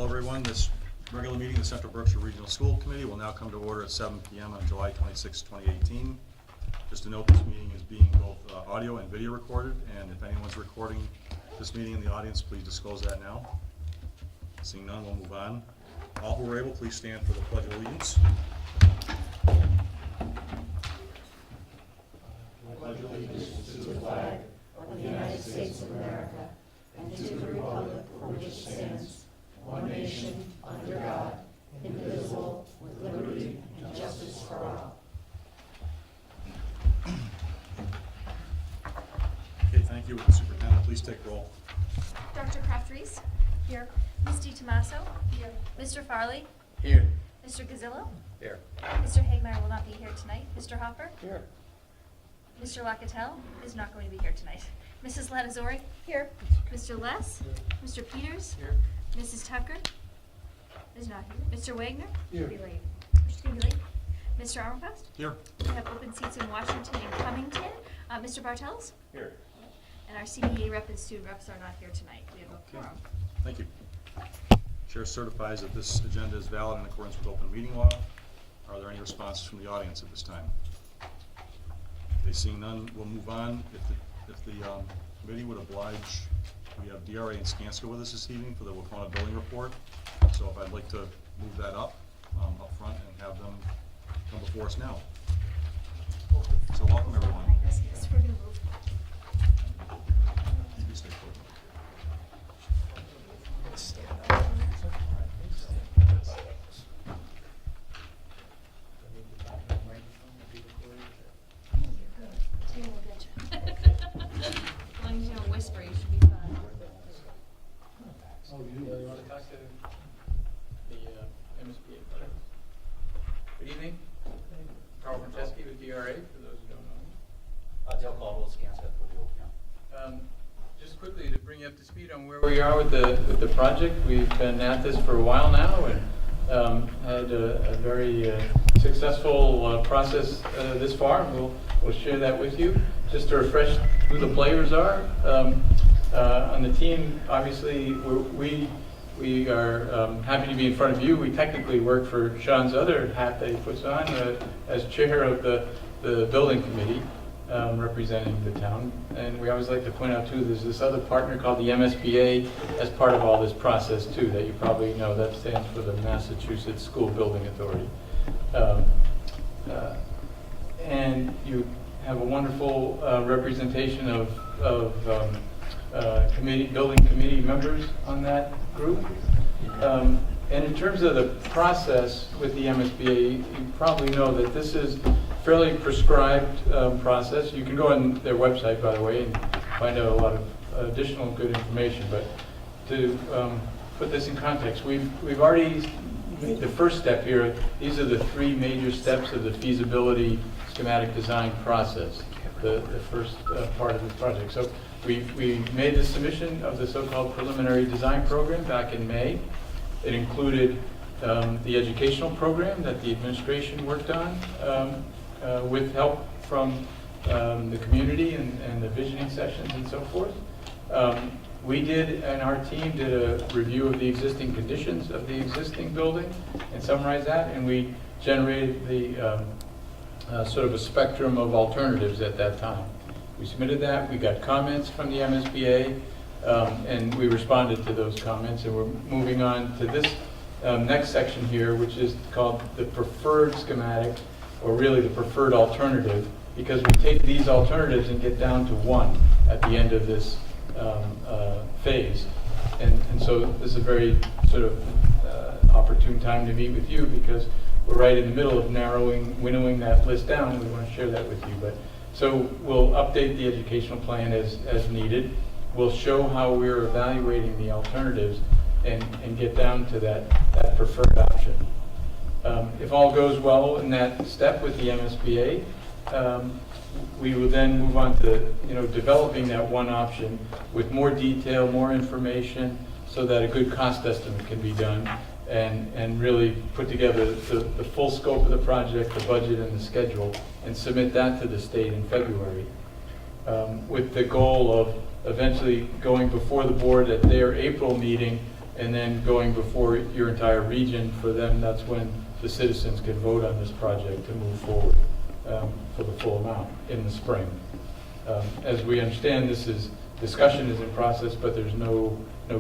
everyone. This regular meeting of the Central Berkshire Regional School Committee will now come to order at 7 p.m. on July 26, 2018. Just to note, this meeting is being both audio and video recorded, and if anyone's recording this meeting in the audience, please disclose that now. Seeing none, we'll move on. All who are able, please stand for the Pledge of Allegiance. I pledge allegiance to the flag of the United States of America and to the republic for which it stands, one nation, under God, indivisible, with liberty and justice for all. Okay, thank you. Superintendent, please take roll. Dr. Kraft-Reese? Here. Ms. DiTomaso? Here. Mr. Farley? Here. Mr. Gazzillo? Here. Mr. Hagmeyer will not be here tonight. Mr. Hopper? Here. Mr. Locatell is not going to be here tonight. Mrs. Latazori? Here. Mr. Less? Mr. Peters? Here. Mrs. Tucker? Is not here. Mr. Wagner? Here. Be late. She's going to be late. Mr. Armenfest? Here. We have open seats in Washington and Cummington. Mr. Bartels? Here. And our CBA rep and student reps are not here tonight. We have a quorum. Thank you. Chair certifies that this agenda is valid in accordance with open meeting law. Are there any responses from the audience at this time? Okay, seeing none, we'll move on. If the committee would oblige, we have DRA and Skanska with us this evening for the Wacona Building Report. So if I'd like to move that up front and have them come before us now. So welcome everyone. Yes, we're going to move. Please stay put. Tim will get you. As long as you don't whisper, you should be fine. Oh, you want to talk to the MSBA? Good evening. Carl Franceschi with DRA, for those who don't know me. Dale Caldwell, Skanska for the open. Just quickly to bring you up to speed on where we are with the project. We've been at this for a while now and had a very successful process this far. We'll share that with you. Just to refresh who the players are. On the team, obviously, we are happy to be in front of you. We technically work for Sean's other hat that he puts on as chair of the building committee. Representing the town, and we always like to point out too, there's this other partner called the MSBA as part of all this process too, that you probably know. That stands for the Massachusetts School Building Authority. And you have a wonderful representation of building committee members on that group. And in terms of the process with the MSBA, you probably know that this is fairly prescribed process. You can go on their website, by the way, and find out a lot of additional good information. But to put this in context, we've already made the first step here. These are the three major steps of the feasibility schematic design process, the first part of this project. So we made the submission of the so-called preliminary design program back in May. It included the educational program that the administration worked on, with help from the community and the visioning sessions and so forth. We did, and our team did a review of the existing conditions of the existing building and summarized that, and we generated the sort of a spectrum of alternatives at that time. We submitted that, we got comments from the MSBA, and we responded to those comments, and we're moving on to this next section here, which is called the preferred schematic, or really the preferred alternative, because we take these alternatives and get down to one at the end of this phase. And so this is a very sort of opportune time to meet with you, because we're right in the middle of winnowing that list down. We want to share that with you. But so we'll update the educational plan as needed. We'll show how we're evaluating the alternatives and get down to that preferred option. If all goes well in that step with the MSBA, we will then move on to developing that one option with more detail, more information, so that a good cost estimate can be done and really put together the full scope of the project, the budget, and the schedule, and submit that to the state in February, with the goal of eventually going before the board at their April meeting and then going before your entire region. For them, that's when the citizens can vote on this project to move forward for the full amount in the spring. As we understand, discussion is in process, but there's no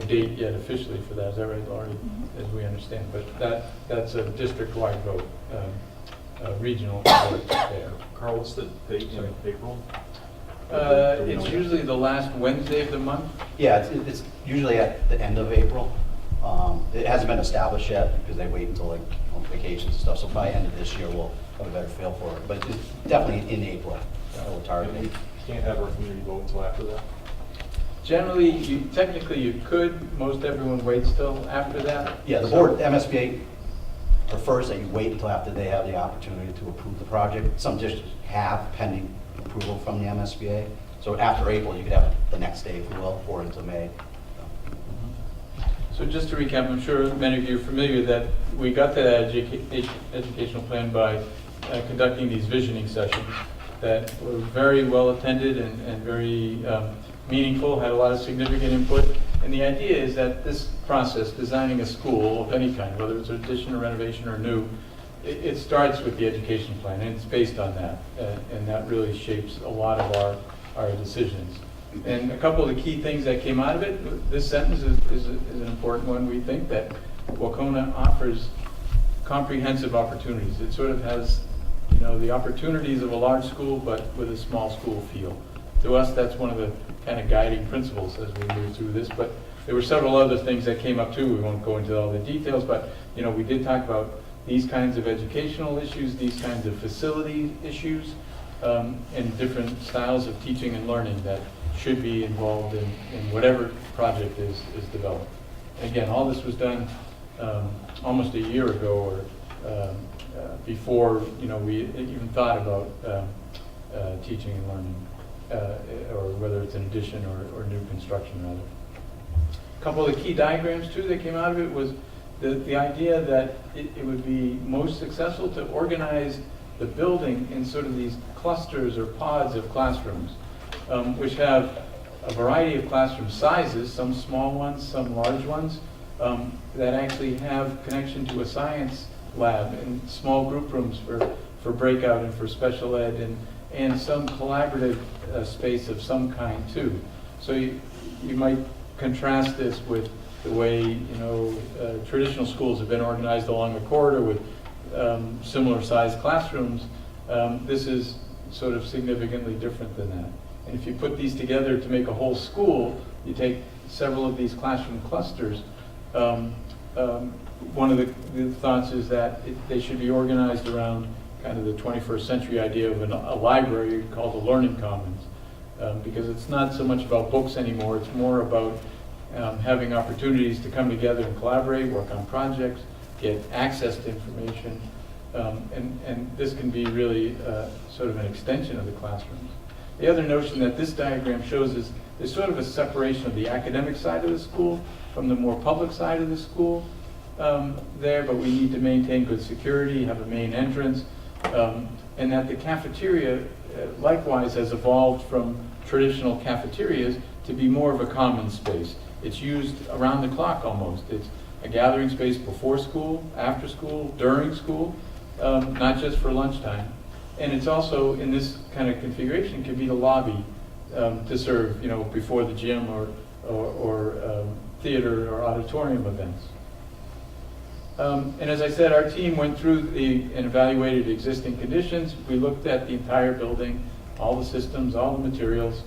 date yet officially for that. Is that right, Laurie? As we understand, but that's a district-wide vote, regional vote there. Carl, what's the date in April? It's usually the last Wednesday of the month. Yeah, it's usually at the end of April. It hasn't been established yet because they wait until like vacations and stuff. So by the end of this year, we'll have a better feel for it. But it's definitely in April. We'll target it. You can't have our community vote until after that? Generally, technically you could. Most everyone waits till after that. Yeah, the board, MSBA prefers that you wait until after they have the opportunity to approve the project. Some districts have pending approval from the MSBA. So after April, you could have it the next day, if you will, or into May. So just to recap, I'm sure many of you are familiar that we got to that educational plan by conducting these visioning sessions that were very well attended and very meaningful, had a lot of significant input. And the idea is that this process, designing a school of any kind, whether it's addition or renovation or new, it starts with the education plan, and it's based on that. And that really shapes a lot of our decisions. And a couple of the key things that came out of it, this sentence is an important one. We think that Wacona offers comprehensive opportunities. It sort of has, the opportunities of a large school, but with a small school feel. To us, that's one of the kind of guiding principles as we move through this. But there were several other things that came up too. We won't go into all the details, but we did talk about these kinds of educational issues, these kinds of facility issues, and different styles of teaching and learning that should be involved in whatever project is developed. And again, all this was done almost a year ago, or before we even thought about teaching and learning, or whether it's an addition or new construction rather. A couple of the key diagrams too that came out of it was the idea that it would be most successful to organize the building in sort of these clusters or pods of classrooms, which have a variety of classroom sizes, some small ones, some large ones, that actually have connection to a science lab and small group rooms for breakout and for special ed, and some collaborative space of some kind too. So you might contrast this with the way traditional schools have been organized along the corridor with similar sized classrooms. This is sort of significantly different than that. And if you put these together to make a whole school, you take several of these classroom clusters. One of the thoughts is that they should be organized around kind of the 21st century idea of a library called the Learning Commons, because it's not so much about books anymore. It's more about having opportunities to come together and collaborate, work on projects, get access to information, and this can be really sort of an extension of the classrooms. The other notion that this diagram shows is there's sort of a separation of the academic side of the school from the more public side of the school there, but we need to maintain good security, have a main entrance, and that the cafeteria likewise has evolved from traditional cafeterias to be more of a common space. It's used around the clock almost. It's a gathering space before school, after school, during school, not just for lunchtime. And it's also, in this kind of configuration, can be the lobby to serve, before the gym or theater or auditorium events. And as I said, our team went through and evaluated existing conditions. We looked at the entire building, all the systems, all the materials.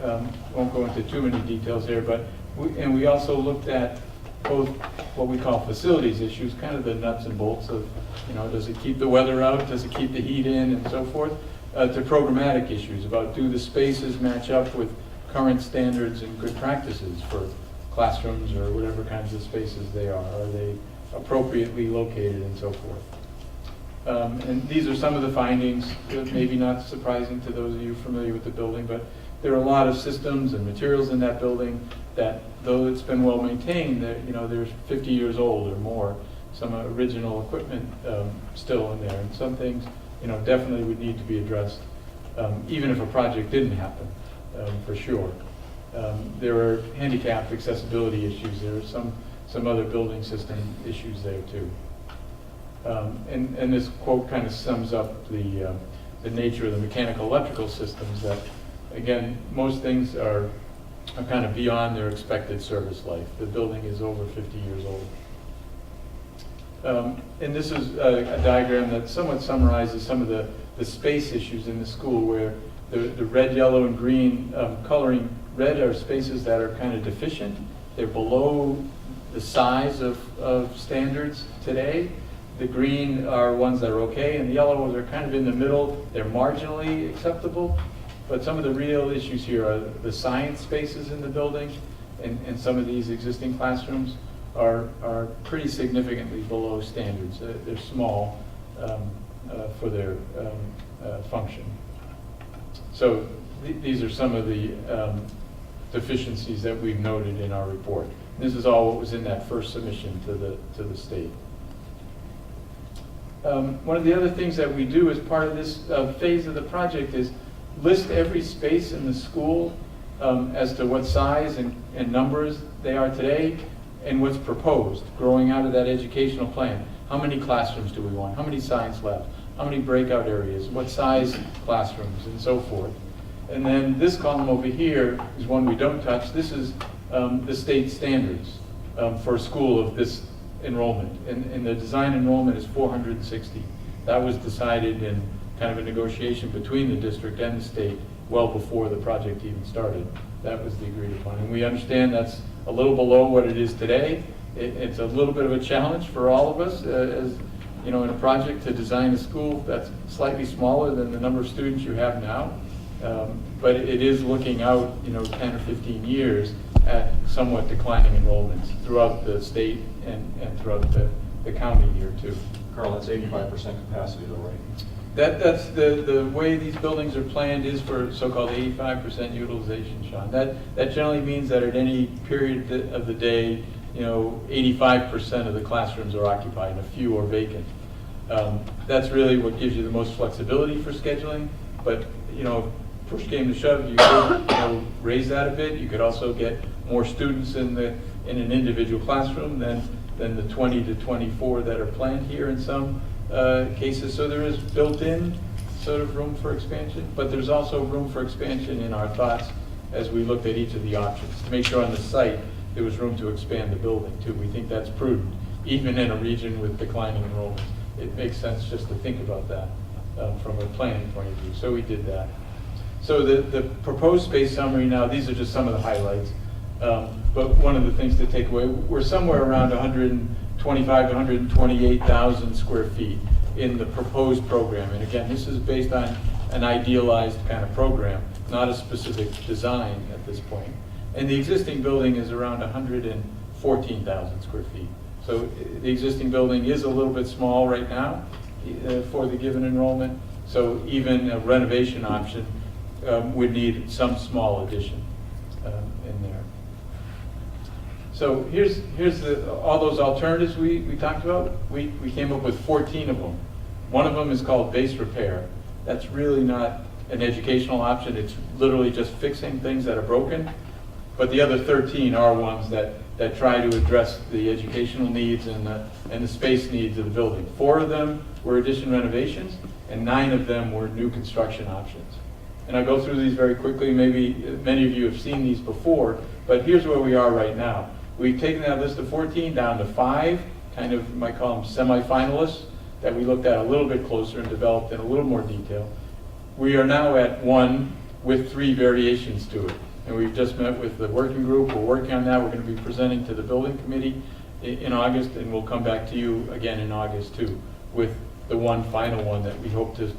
Won't go into too many details here, but we also looked at both what we call facilities issues, kind of the nuts and bolts of, does it keep the weather out, does it keep the heat in, and so forth, to programmatic issues about do the spaces match up with current standards and good practices for classrooms or whatever kinds of spaces they are. Are they appropriately located and so forth? And these are some of the findings, maybe not surprising to those of you familiar with the building, but there are a lot of systems and materials in that building that, though it's been well maintained, they're 50 years old or more. Some original equipment still in there, and some things, definitely would need to be addressed, even if a project didn't happen, for sure. There are handicap accessibility issues. There are some other building system issues there too. And this quote kind of sums up the nature of the mechanical electrical systems that, again, most things are kind of beyond their expected service life. The building is over 50 years old. And this is a diagram that somewhat summarizes some of the space issues in the school, where the red, yellow, and green coloring. Red are spaces that are kind of deficient. They're below the size of standards today. The green are ones that are okay, and the yellow ones are kind of in the middle. They're marginally acceptable. But some of the real issues here are the science spaces in the building, and some of these existing classrooms are pretty significantly below standards. They're small for their function. So these are some of the deficiencies that we've noted in our report. This is all what was in that first submission to the state. One of the other things that we do as part of this phase of the project is list every space in the school as to what size and numbers they are today and what's proposed growing out of that educational plan. How many classrooms do we want? How many science labs? How many breakout areas? What size classrooms, and so forth. And then this column over here is one we don't touch. This is the state standards for a school of this enrollment. And the design enrollment is 460. That was decided in kind of a negotiation between the district and the state well before the project even started. That was the agreed upon. And we understand that's a little below what it is today. It's a little bit of a challenge for all of us as you know, in a project to design a school that's slightly smaller than the number of students you have now. But it is looking out, 10 or 15 years at somewhat declining enrollments throughout the state and throughout the county here too. Carl, that's 85% capacity though, right? That's the way these buildings are planned is for so-called 85% utilization, Sean. That generally means that at any period of the day, 85% of the classrooms are occupied and a few are vacant. That's really what gives you the most flexibility for scheduling. But push came to shove, you could raise that a bit. You could also get more students in an individual classroom than the 20 to 24 that are planned here in some cases. So there is built-in sort of room for expansion, but there's also room for expansion in our thoughts as we looked at each of the options to make sure on the site there was room to expand the building too. We think that's prudent, even in a region with declining enrollment. It makes sense just to think about that from a planning point of view. So we did that. So the proposed space summary now, these are just some of the highlights. But one of the things to take away, we're somewhere around 125 to 128,000 square feet in the proposed program. And again, this is based on an idealized kind of program, not a specific design at this point. And the existing building is around 114,000 square feet. So the existing building is a little bit small right now for the given enrollment. So even a renovation option would need some small addition in there. So here's all those alternatives we talked about. We came up with 14 of them. One of them is called base repair. That's really not an educational option. It's literally just fixing things that are broken. But the other 13 are ones that try to address the educational needs and the space needs of the building. 4 of them were addition renovations, and 9 of them were new construction options. And I'll go through these very quickly. Maybe many of you have seen these before, but here's where we are right now. We've taken that list of 14 down to 5, kind of, you might call them semi-finalists, that we looked at a little bit closer and developed in a little more detail. We are now at 1 with 3 variations to it. And we've just met with the working group. We're working on that. We're going to be presenting to the building committee in August, and we'll come back to you again in August too, with the one final one that we hope to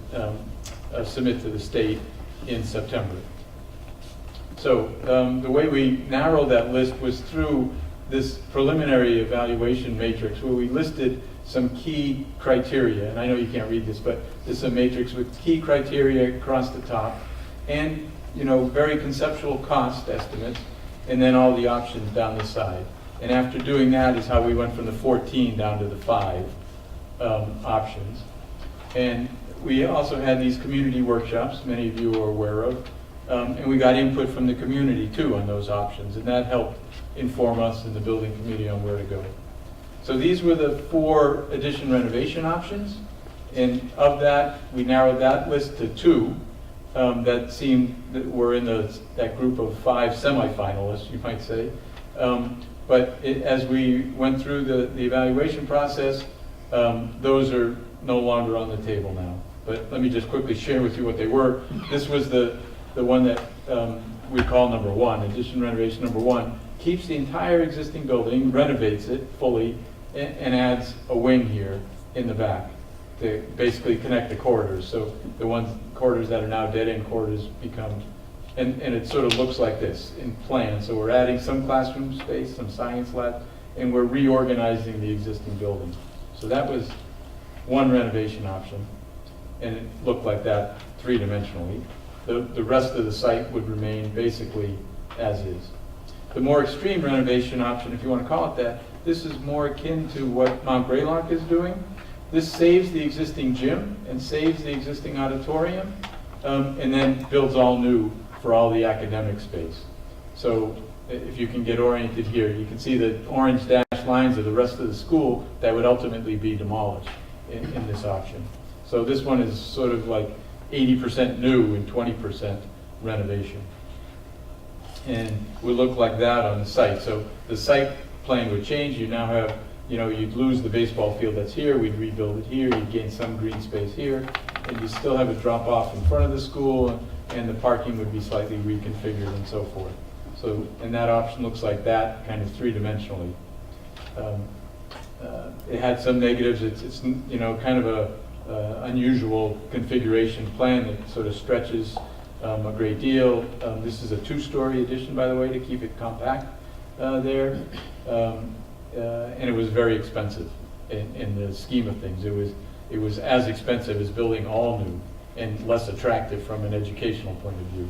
submit to the state in September. So the way we narrowed that list was through this preliminary evaluation matrix where we listed some key criteria. And I know you can't read this, but this is a matrix with key criteria across the top and very conceptual cost estimates, and then all the options down the side. And after doing that is how we went from the 14 down to the 5 options. And we also had these community workshops, many of you are aware of, And we got input from the community too on those options, and that helped inform us in the building committee on where to go. So these were the 4 addition renovation options, and of that, we narrowed that list to 2 that were in that group of 5 semifinalists, you might say. But as we went through the evaluation process, those are no longer on the table now. But let me just quickly share with you what they were. This was the one that we call number 1, addition renovation number 1. Keeps the entire existing building, renovates it fully, and adds a wing here in the back to basically connect the corridors. So the corridors that are now dead-end corridors become, and it sort of looks like this in plan. So we're adding some classroom space, some science lab, and we're reorganizing the existing building. So that was one renovation option, and it looked like that 3-dimensionally. The rest of the site would remain basically as is. The more extreme renovation option, if you want to call it that, this is more akin to what Mount Greylock is doing. This saves the existing gym and saves the existing auditorium, and then builds all new for all the academic space. So if you can get oriented here, you can see the orange dashed lines of the rest of the school that would ultimately be demolished in this option. So this one is sort of like 80% new and 20% renovation. And would look like that on the site. So the site plan would change. You now have, you'd lose the baseball field that's here, we'd rebuild it here, you'd gain some green space here, and you still have a drop off in front of the school, and the parking would be slightly reconfigured and so forth. So, and that option looks like that, kind of 3-dimensionally. It had some negatives. It's kind of a unusual configuration plan that sort of stretches a great deal. This is a 2-story addition, by the way, to keep it compact there. And it was very expensive in the scheme of things. It was as expensive as building all new and less attractive from an educational point of view.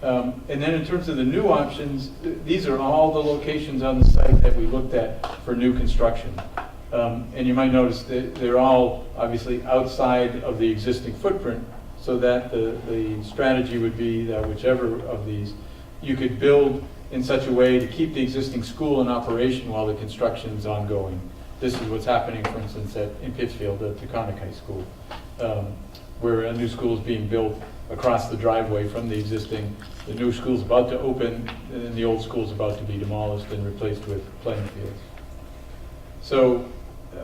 And then in terms of the new options, these are all the locations on the site that we looked at for new construction. And you might notice that they're all obviously outside of the existing footprint, so that the strategy would be that whichever of these you could build in such a way to keep the existing school in operation while the construction is ongoing. This is what's happening, for instance, in Pittsfield at the Taconic High School, where a new school is being built across the driveway from the existing. The new school's about to open, and the old school's about to be demolished and replaced with playing fields. So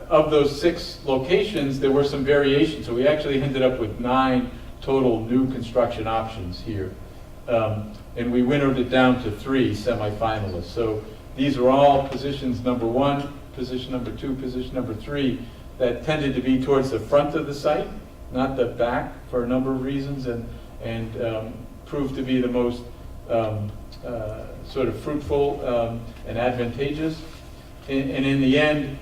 of those 6 locations, there were some variations. So we actually ended up with 9 total new construction options here. And we winnowed it down to 3 semifinalists. So these are all positions number 1, position number 2, position number 3, that tended to be towards the front of the site, not the back, for a number of reasons, and proved to be the most sort of fruitful and advantageous. And in the end,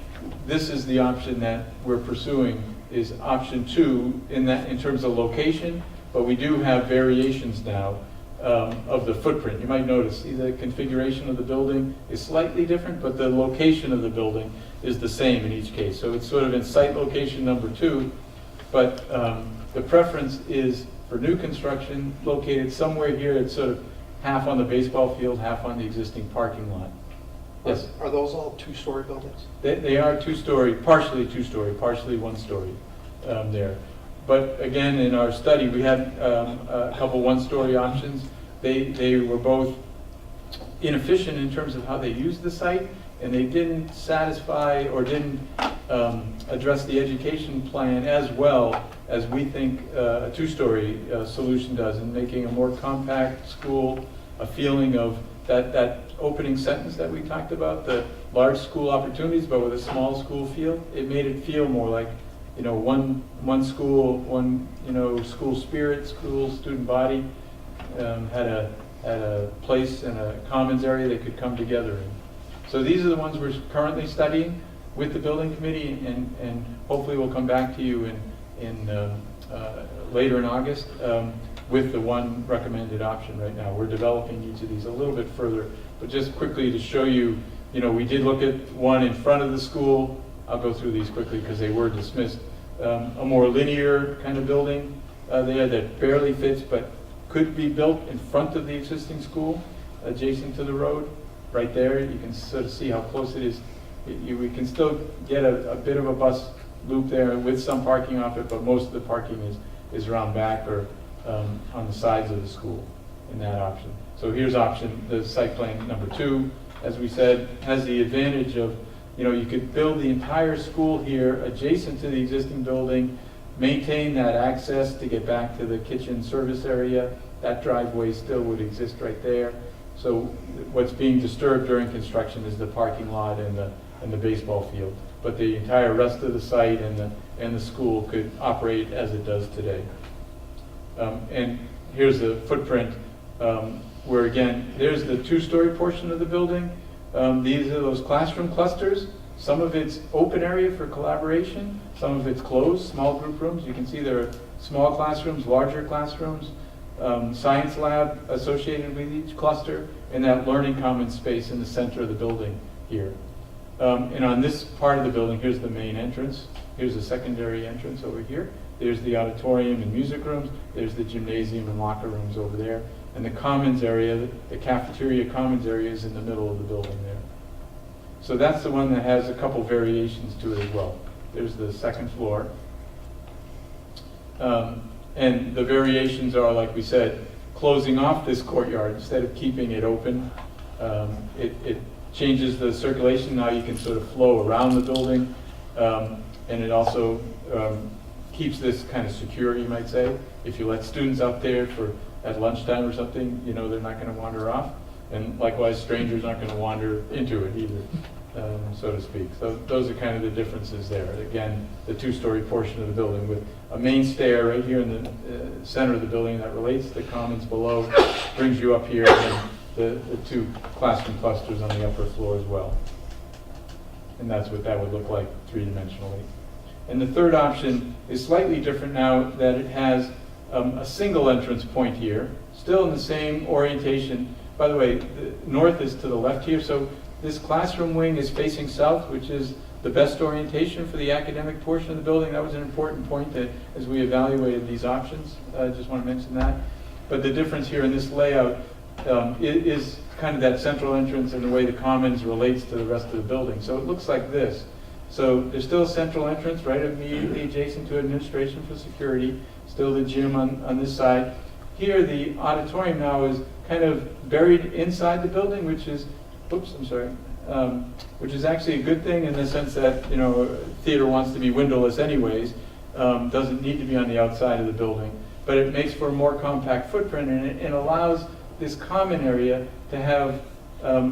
this is the option that we're pursuing, is option 2 in terms of location, but we do have variations now of the footprint. You might notice, see, the configuration of the building is slightly different, but the location of the building is the same in each case. So it's sort of in site location number 2, but the preference is for new construction located somewhere here. It's sort of half on the baseball field, half on the existing parking lot. Yes? Are those all 2-story buildings? They are 2-story, partially 2-story, partially 1-story there. But again, in our study, we had a couple 1-story options. They were both inefficient in terms of how they used the site, and they didn't satisfy or didn't address the education plan as well as we think a 2-story solution does, in making a more compact school, a feeling of that opening sentence that we talked about, the large school opportunities, but with a small school feel. It made it feel more like, one school, one, school spirit, school student body, had a place and a commons area they could come together in. So these are the ones we're currently studying with the building committee, and hopefully we'll come back to you later in August with the one recommended option right now. We're developing each of these a little bit further, but just quickly to show you, we did look at one in front of the school. I'll go through these quickly because they were dismissed. A more linear kind of building there that barely fits, but could be built in front of the existing school, adjacent to the road. Right there, you can sort of see how close it is. We can still get a bit of a bus loop there with some parking off it, but most of the parking is around back or on the sides of the school in that option. So here's option, the site plan number 2, as we said, has the advantage of, you could build the entire school here adjacent to the existing building, maintain that access to get back to the kitchen service area. That driveway still would exist right there. So what's being disturbed during construction is the parking lot and the baseball field. But the entire rest of the site and the school could operate as it does today. And here's the footprint where, again, there's the 2-story portion of the building. These are those classroom clusters. Some of it's open area for collaboration. Some of it's closed, small group rooms. You can see there are small classrooms, larger classrooms, science lab associated with each cluster, and that learning commons space in the center of the building here. And on this part of the building, here's the main entrance. Here's the secondary entrance over here. There's the auditorium and music rooms. There's the gymnasium and locker rooms over there. And the commons area, the cafeteria commons area, is in the middle of the building there. So that's the one that has a couple variations to it as well. There's the second floor. And the variations are, like we said, closing off this courtyard instead of keeping it open. It changes the circulation. Now you can sort of flow around the building. And it also keeps this kind of secure, you might say. If you let students out there at lunchtime or something, they're not going to wander off. And likewise, strangers aren't going to wander into it either, so to speak. So those are kind of the differences there. Again, the 2-story portion of the building with a main stair right here in the center of the building that relates to the commons below, brings you up here, and the 2 classroom clusters on the upper floor as well. And that's what that would look like 3-dimensionally. And the third option is slightly different now that it has a single entrance point here, still in the same orientation. By the way, the north is to the left here, so this classroom wing is facing south, which is the best orientation for the academic portion of the building. That was an important point that as we evaluated these options. I just want to mention that. But the difference here in this layout is kind of that central entrance and the way the commons relates to the rest of the building. So it looks like this. So there's still a central entrance right immediately adjacent to administration for security, still the gym on this side. Here the auditorium now is kind of buried inside the building, which is, which is actually a good thing in the sense that, theater wants to be windowless anyways, doesn't need to be on the outside of the building, but it makes for a more compact footprint, and it allows this common area to have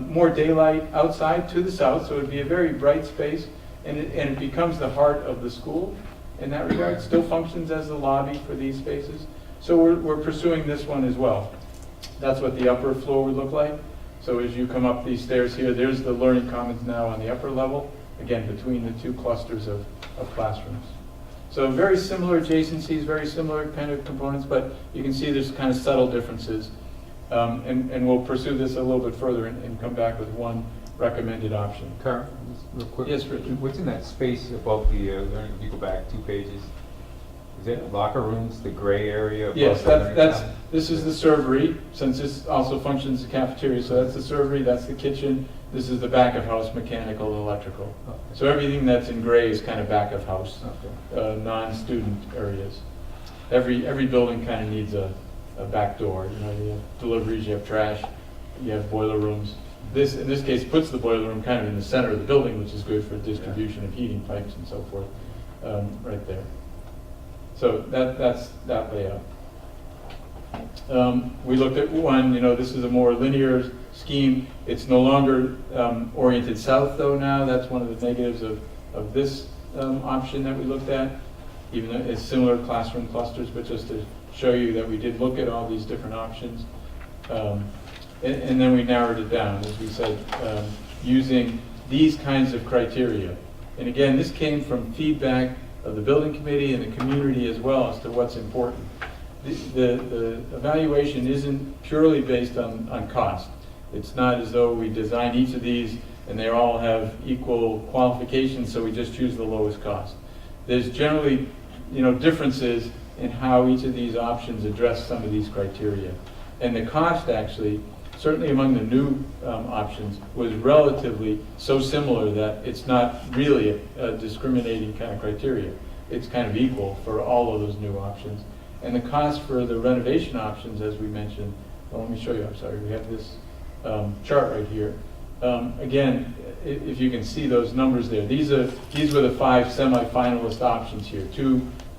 more daylight outside to the south, so it would be a very bright space, and it becomes the heart of the school in that regard. It still functions as the lobby for these spaces. So we're pursuing this one as well. That's what the upper floor would look like. So as you come up these stairs here, there's the learning commons now on the upper level, again, between the 2 clusters of classrooms. So very similar adjacencies, very similar kind of components, but you can see there's kind of subtle differences. And we'll pursue this a little bit further and come back with one recommended option. Carl, just real quick. Yes, Richard. What's in that space above the learning? If you go back 2 pages, is it locker rooms, the gray area? Above Yes, the learning commons? this is the servery, since this also functions as a cafeteria. So that's the servery, that's the kitchen. This is the back of house, mechanical, electrical. Okay. So everything that's in gray is kind of back of house, Okay. non-student areas. Every building kind of needs a back door. You have deliveries, you have trash, you have boiler rooms. This, in this case, puts the boiler room kind of in the center of the building, which is good for distribution of heating pipes and so forth, right there. So that's that layout. We looked at one, this is a more linear scheme. It's no longer oriented south though now. That's one of the negatives of this option that we looked at, even though it's similar classroom clusters, but just to show you that we did look at all these different options. And then we narrowed it down, as we said, using these kinds of criteria. And again, this came from feedback of the building committee and the community as well as to what's important. The evaluation isn't purely based on cost. It's not as though we design each of these and they all have equal qualifications, so we just choose the lowest cost. There's generally, differences in how each of these options address some of these criteria. And the cost actually, certainly among the new options, was relatively so similar that it's not really a discriminating kind of criteria. It's kind of equal for all of those new options. And the cost for the renovation options, as we mentioned, well, let me show you, I'm sorry, we have this chart right here. Again, if you can see those numbers there, these were the 5 semi-finalist options here.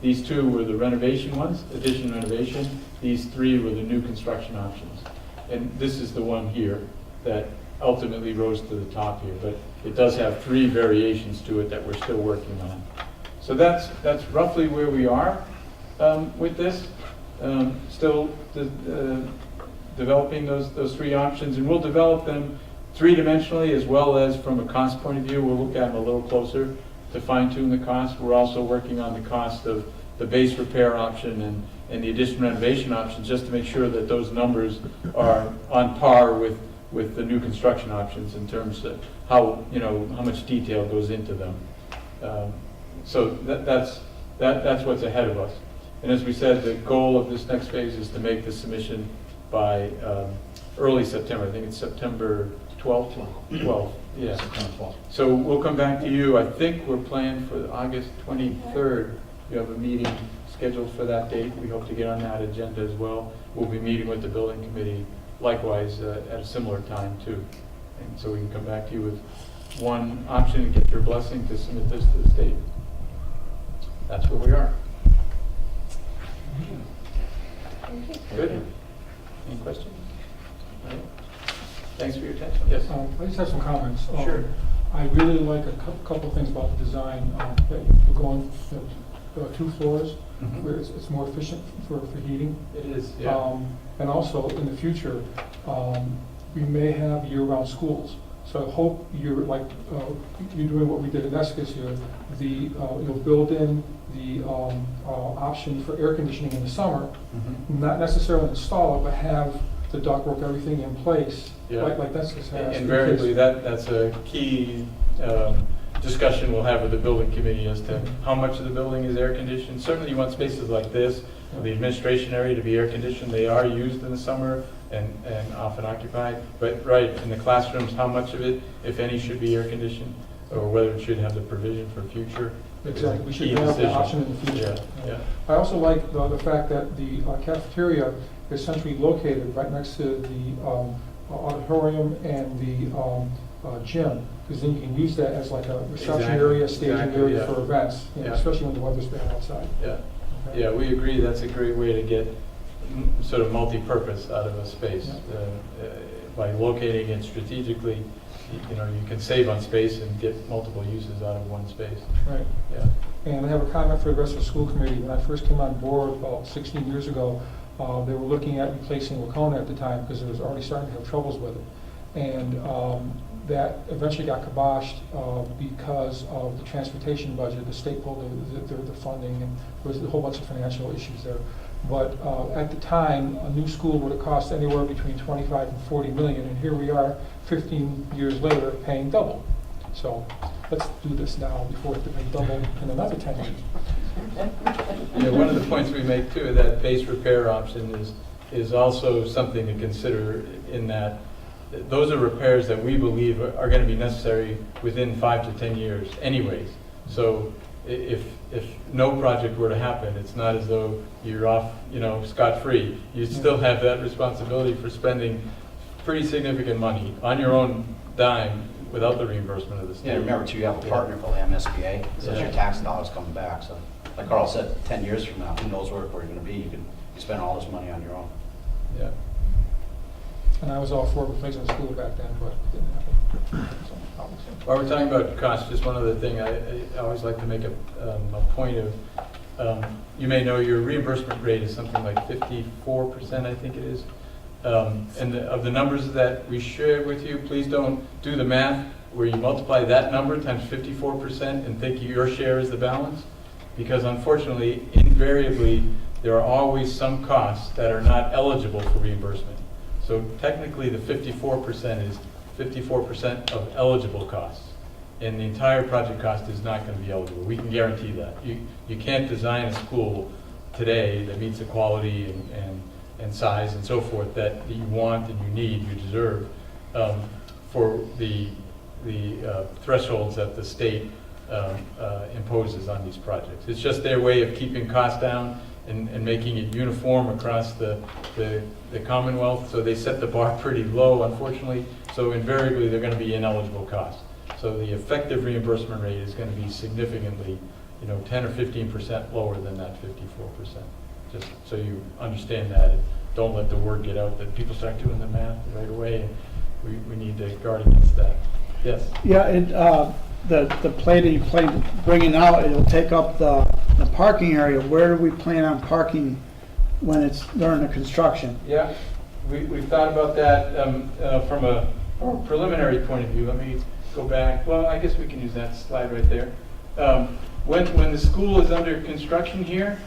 These two were the renovation ones, addition renovation. These 3 were the new construction options. And this is the one here that ultimately rose to the top here, but it does have 3 variations to it that we're still working on. So that's roughly where we are with this. Still developing those 3 options, and we'll develop them 3-dimensionally as well as from a cost point of view. We'll look at them a little closer to fine-tune the cost. We're also working on the cost of the base repair option and the addition renovation options, just to make sure that those numbers are on par with the new construction options in terms of how much detail goes into them. So that's what's ahead of us. And as we said, the goal of this next phase is to make the submission by early September. I think it's September 12th. 12th, yeah. September 12th. So we'll come back to you. I think we're planned for August 23rd. You have a meeting scheduled for that date. We hope to get on that agenda as well. We'll be meeting with the building committee likewise at a similar time too. And so we can come back to you with one option and get your blessing to submit this to the state. That's where we are. Good. Any questions? No? Thanks for your attention. Yes. I just have some comments. Sure. I really like a couple of things about the design. That you're going 2 floors, where it's more efficient for heating. It is, yeah. And also, in the future, we may have year-round schools. So I hope you're doing what we did in Nessacus here. You'll build in the option for air conditioning in the summer, not necessarily install it, but have the ductwork, everything in place, like Nessacus has. Invariably, that's a key discussion we'll have with the building committee as to how much of the building is air conditioned. Certainly you want spaces like this, the administration area, to be air conditioned. They are used in the summer and often occupied. But right, in the classrooms, how much of it, if any, should be air conditioned, or whether it should have the provision for future. Exactly, we should have the option in the future. Yeah. I also like the fact that the cafeteria is centrally located right next to the auditorium and the gym, because then you can use that as like a reception area, staging area for events, especially when the weather's bad outside. Yeah. Okay. Yeah, we agree that's a great way to get sort of multi-purpose out of a space. By locating it strategically, you can save on space and get multiple uses out of one space. Right. Yeah. And I have a comment for the rest of the school committee. When I first came on board about 16 years ago, they were looking at replacing Wacona at the time because it was already starting to have troubles with it. And that eventually got kiboshed because of the transportation budget. The state pulled the funding, and there was a whole bunch of financial issues there. But at the time, a new school would have cost anywhere between 25 and 40 million, and here we are 15 years later paying double. So let's do this now before we have to pay double in another 10 years. Yeah, one of the points we make too, that base repair option is also something to consider, in that those are repairs that we believe are going to be necessary within 5 to 10 years anyways. So if no project were to happen, it's not as though you're off, scot-free. You still have that responsibility for spending pretty significant money on your own dime without the reimbursement of the state. Yeah, remember too, you have a partner called the MSBA, so it's your tax dollars coming back. So like Carl said, 10 years from now, who knows where you're going to be? You spend all this money on your own. Yeah. And I was all for replacing the school back then, but it didn't happen. So, While we're talking about cost, just one other thing, I always like to make a point of, you may know your reimbursement rate is something like 54%, I think it is. And of the numbers that we share with you, please don't do the math where you multiply that number times 54% and think your share is the balance, because unfortunately, invariably, there are always some costs that are not eligible for reimbursement. So technically, the 54% is 54% of eligible costs, and the entire project cost is not going to be eligible. We can guarantee that. You can't design a school today that meets the quality and size and so forth that you want and you need, you deserve, for the thresholds that the state imposes on these projects. It's just their way of keeping costs down and making it uniform across the Commonwealth. So they set the bar pretty low, unfortunately. So invariably, they're going to be ineligible costs. So the effective reimbursement rate is going to be significantly, 10 or 15% lower than that 54%. Just so you understand that. And don't let the word get out that people start doing the math right away. We need to guard against that. Yes? Yeah, the plate that you plan bringing out, it'll take up the parking area. Where do we plan on parking when it's during the construction? Yeah, we've thought about that from a preliminary point of view. Let me go back. Well, I guess we can use that slide right there. When the school is under construction here,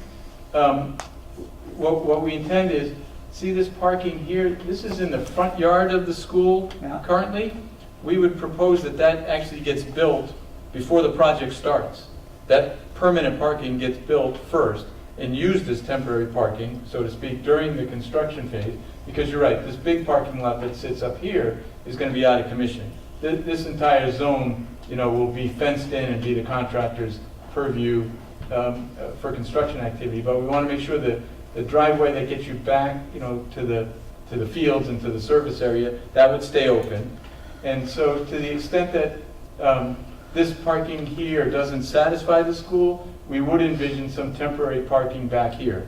what we intend is, see this parking here? This is in the front yard of the school currently. We would propose that actually gets built before the project starts. That permanent parking gets built first and used as temporary parking, so to speak, during the construction phase, because you're right, this big parking lot that sits up here is going to be out of commission. This entire zone, will be fenced in and be the contractor's purview for construction activity, but we want to make sure that the driveway that gets you back, to the fields and to the service area, that would stay open. And so to the extent that this parking here doesn't satisfy the school, we would envision some temporary parking back here,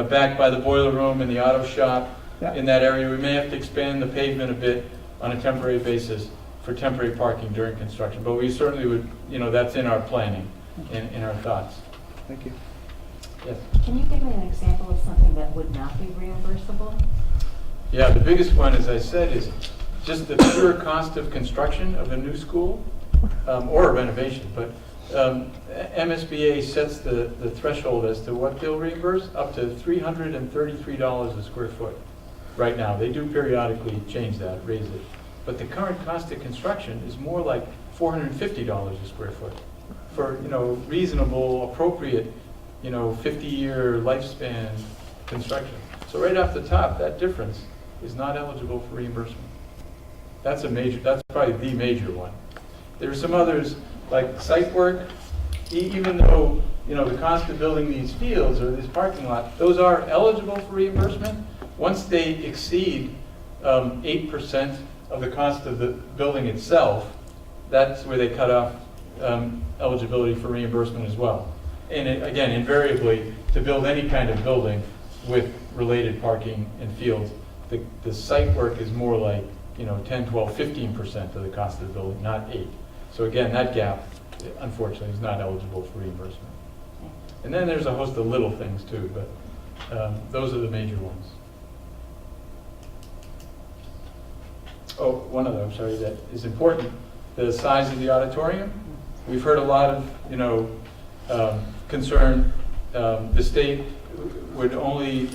back by the boiler room and the auto shop. In that area, we may have to expand the pavement a bit on a temporary basis for temporary parking during construction. But we certainly would, that's in our planning and in our thoughts. Thank you. Yes. Can you give me an example of something that would not be reimbursable? Yeah, the biggest one, as I said, is just the pure cost of construction of a new school or a renovation. But MSBA sets the threshold as to what they'll reimburse, up to $333 a square foot right now. They do periodically change that, raise it. But the current cost of construction is more like $450 a square foot for, reasonable, appropriate, 50-year lifespan construction. So right off the top, that difference is not eligible for reimbursement. That's probably the major one. There are some others, like site work, even though, the cost of building these fields or this parking lot, those are eligible for reimbursement. Once they exceed 8% of the cost of the building itself, that's where they cut off eligibility for reimbursement as well. And again, invariably, to build any kind of building with related parking and fields, the site work is more like 10, 12, 15% of the cost of the building, not 8. So again, that gap, unfortunately, is not eligible for reimbursement. And then there's a host of little things too, but those are the major ones. Oh, one other, I'm sorry, that is important, the size of the auditorium. We've heard a lot of, concern. The state would only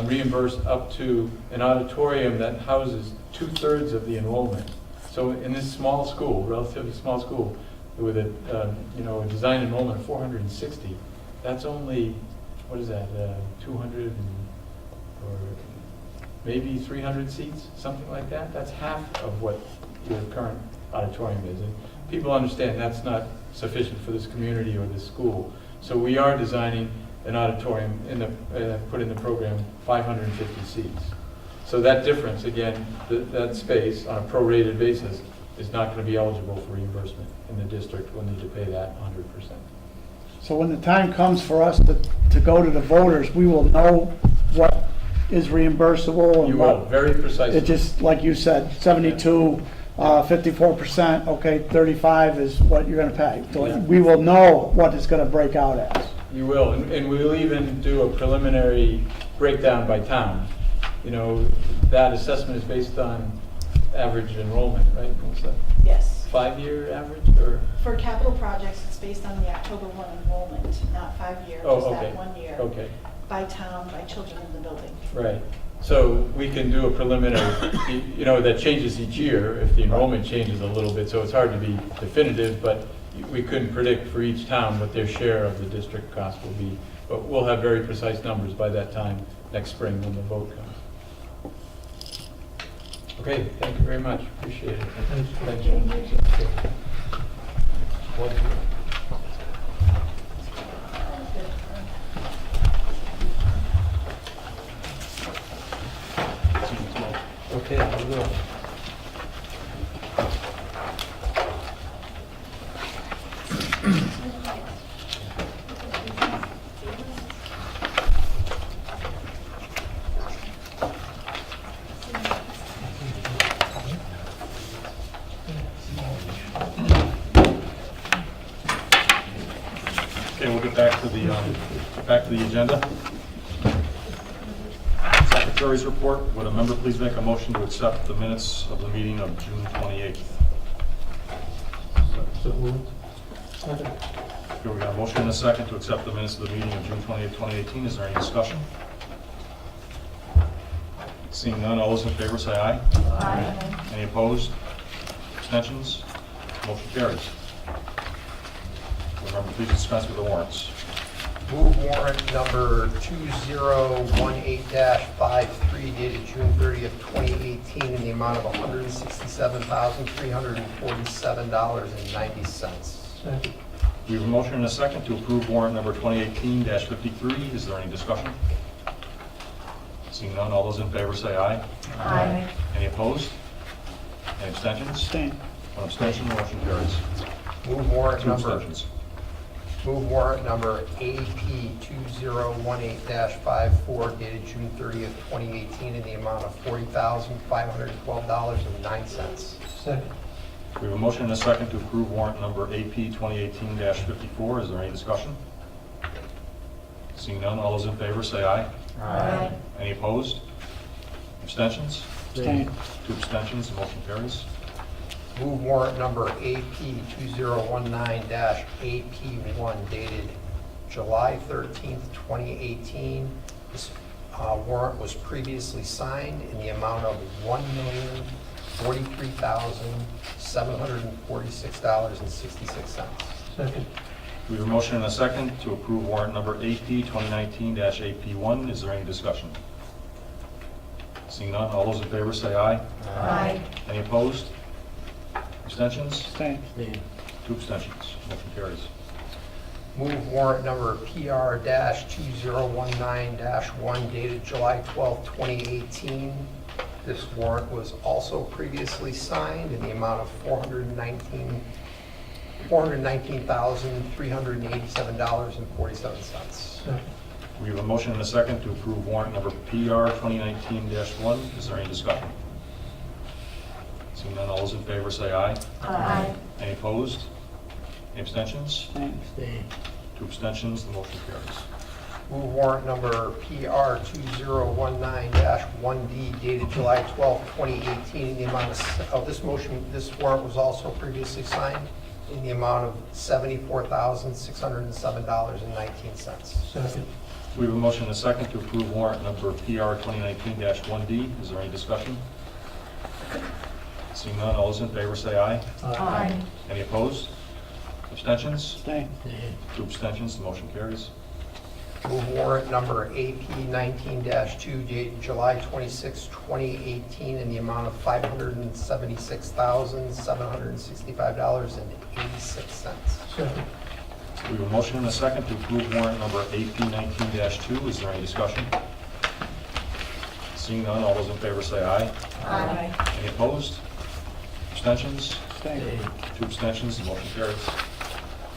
reimburse up to an auditorium that houses 2/3 of the enrollment. So in this small school, relatively small school, with a a design enrollment of 460, that's only, what is that, 200 or maybe 300 seats, something like that. That's half of what your current auditorium is. And people understand that's not sufficient for this community or this school. So we are designing an auditorium put in the program 550 seats. So that difference, again, that space on a prorated basis is not going to be eligible for reimbursement, and the district will need to pay that 100%. So when the time comes for us to go to the voters, we will know what is reimbursable and You what. will, very precisely. It just, like you said, 72, 54%, okay, 35 is what you're gonna pay. So Yeah. we will know what it's gonna break out as. You will, and we'll even do a preliminary breakdown by town. That assessment is based on average enrollment, right, Melissa? Yes. 5-year average, or? For capital projects, it's based on the October 1 enrollment, not 5-year, Oh, just okay. that 1 year. Okay, By town, by children in the building. right. So we can do a preliminary, that changes each year if the enrollment changes a little bit, so it's hard to be definitive, but we couldn't predict for each town what their share of the district cost will be But we'll have very precise numbers by that time, next spring when the vote comes. Okay, thank you very much, appreciate it. Thank you. Okay, I will. Okay, we'll get back to the agenda. Secretary's report. Would a member please make a motion to accept the minutes of the meeting of June 28th? Okay, we got a motion and a second to accept the minutes of the meeting of June 28th, 2018. Is there any discussion? Seeing none, all those in favor say aye. Aye. Any opposed? Abstentions? Motion carries. Would a member please dispense with the warrants? Move warrant number 2018-53 dated June 30th, 2018, in the amount of $167,347.90. We have a motion and a second to approve warrant number 2018-53. Is there any discussion? Seeing none, all those in favor say aye. Aye. Any opposed? Any abstentions? Abstain. One abstention, motion carries. Move warrant Two number abstentions. Move warrant number AP 2018-54 dated June 30th, 2018, in the amount of $40,512.09. We have a motion and a second to approve warrant number AP 2018-54. Is there any discussion? Seeing none, all those in favor say aye. Aye. Any opposed? Abstentions? Abstain. Two abstentions, the motion carries. Move warrant number AP 2019-AP1 dated July 13th, 2018. This warrant was previously signed in the amount of $1,043,746.66. We have a motion and a second to approve warrant number AP 2019-AP1. Is there any discussion? Seeing none, all those in favor say aye. Aye. Any opposed? Abstentions? Abstain. Two abstentions. Motion carries. Move warrant number PR-2019-1 dated July 12th, 2018. This warrant was also previously signed in the amount of $419,387.47. We have a motion and a second to approve warrant number PR 2019-1. Is there any discussion? Seeing none, all those in favor say aye. Aye. Any opposed? Any abstentions? Abstain. Two abstentions, the motion carries. Move warrant number PR-2019-1D dated July 12th, 2018, in the amount of this warrant was also previously signed in the amount of $74,607.19. We have a motion and a second to approve warrant number PR 2019-1D. Is there any discussion? Seeing none, all those in favor say aye. Aye. Any opposed? Abstentions? Abstain. Two abstentions, the motion carries. Move warrant number AP 19-2 dated July 26, 2018, in the amount of $576,765.86. We have a motion and a second to approve warrant number AP 19-2. Is there any discussion? Seeing none, all those in favor say aye. Aye. Any opposed? Abstentions? Abstain. Two abstentions, the motion carries.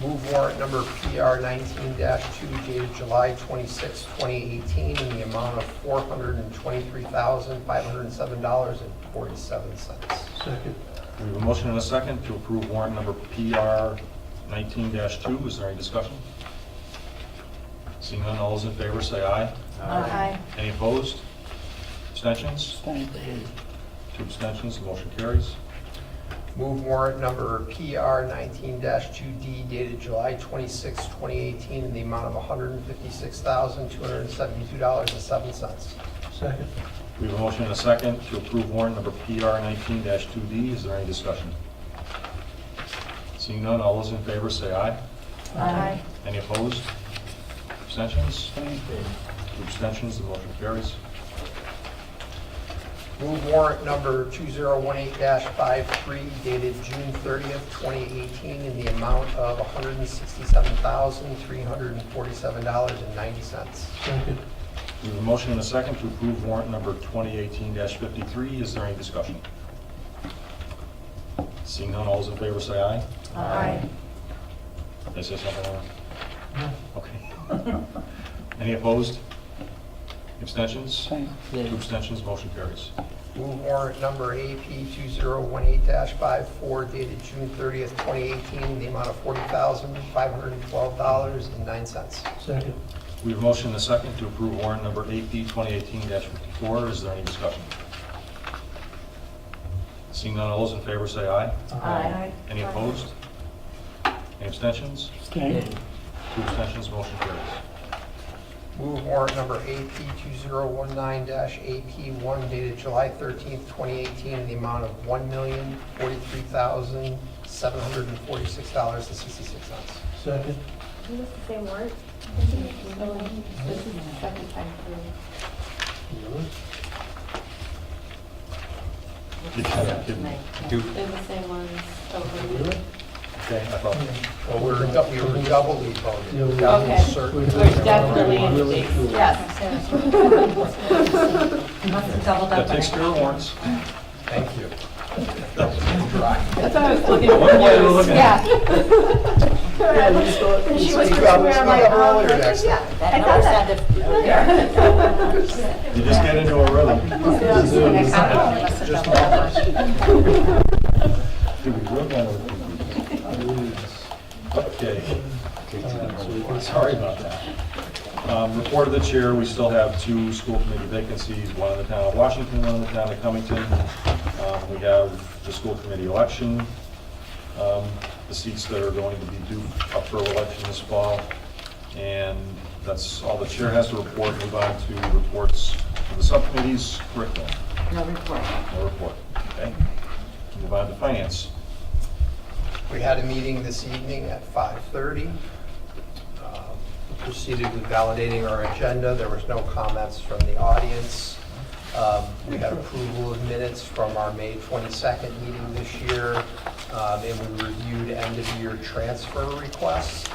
Move warrant number PR 19-2 dated July 26, 2018, in the amount of $423,507.47. We have a motion and a second to approve warrant number PR 19-2. Is there any discussion? Seeing none, all those in favor say aye. Aye. Any opposed? Abstentions? Abstain. Two abstentions, the motion carries. Move warrant number PR 19-2D dated July 26, 2018, in the amount of $156,272.07. We have a motion and a second to approve warrant number PR 19-2D. Is there any discussion? Seeing none, all those in favor say aye. Aye. Any opposed? Abstentions? Two abstentions, the motion carries. Move warrant number 2018-53 dated June 30th, 2018, in the amount of $167,347.90. Second. We have a motion and a second to approve warrant number 2018-53. Is there any discussion? Seeing none, all those in favor say aye. Aye. Did I say something wrong? Okay. Any opposed? Abstentions? Same. Two abstentions, motion carries. Move warrant number AP 2018-54 dated June 30th, 2018, in the amount of $40,512.09. Second. We have a motion and a second to approve warrant number AP 2018-54. Is there any discussion? Seeing none, all those in favor say aye. Aye. Any opposed? Any abstentions? Same. Two abstentions, motion carries. Move warrant number AP 2019-AP1 dated July 13th, 2018, in the amount of $1,043,746.66. Second. Is this the same word? This is the second time through. You kind of kidding me. Do- They're the same ones over. Okay, I thought, Well, we were doubly voted. Okay, we're definitely in the yes. that takes care of warrants. Thank you. That's what I was looking for. What were you looking at? Yeah. She was preparing, I'm like, Earlier next time. I thought that. You just get into a rhythm. Just numbers. Do we work on it? Okay. Sorry about that. Report of the chair, we still have 2 school committee vacancies, one in the town of Washington, one in the town of Cummington. We have the school committee election, the seats that are going to be due up for election this fall. And that's all the chair has to report. Move on to reports of the subcommittees. Curriculum. No report. No report. Okay. Move on to finance. We had a meeting this evening at 5:30. Proceeded with validating our agenda. There was no comments from the audience. We had approval of minutes from our May 22nd meeting this year, and we reviewed end-of-year transfer requests.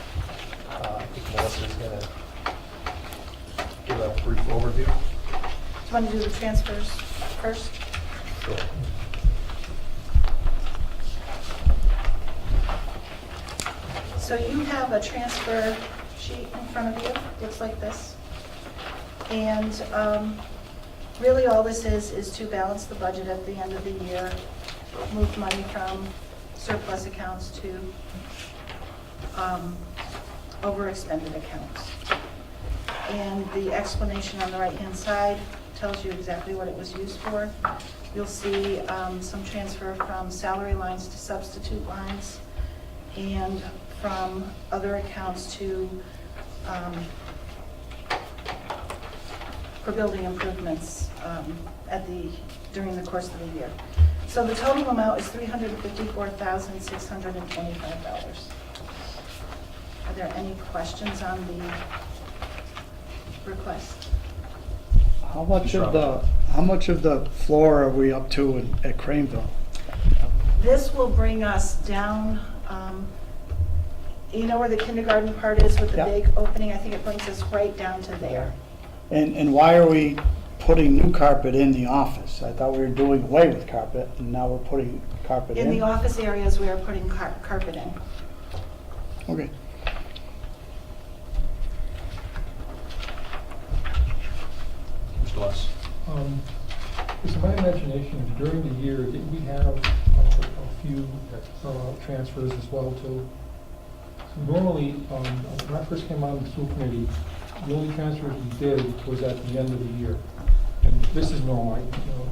I think Melissa's going to give a brief overview. Do you want to do the transfers first? Sure. So you have a transfer sheet in front of you, looks like this. And really all this is to balance the budget at the end of the year, move money from surplus accounts to overexpended accounts. And the explanation on the right-hand side tells you exactly what it was used for. You'll see some transfer from salary lines to substitute lines, and from other accounts to, for building improvements during the course of the year. So the total amount is $354,625. Are there any questions on the request? How much of the floor are we up to at Craneville? This will bring us down, you know where the kindergarten part is with the Yeah. big opening? I think it brings us right down to there. And why are we putting new carpet in the office? I thought we were doing away with carpet, and now we're putting carpet in. In the office areas, we are putting carpet in. Okay. Mr. Less. It's my imagination, during the year, didn't we have a few transfers as well too? So normally, when I first came on the school committee, the only transfers we did was at the end of the year. And this is normal,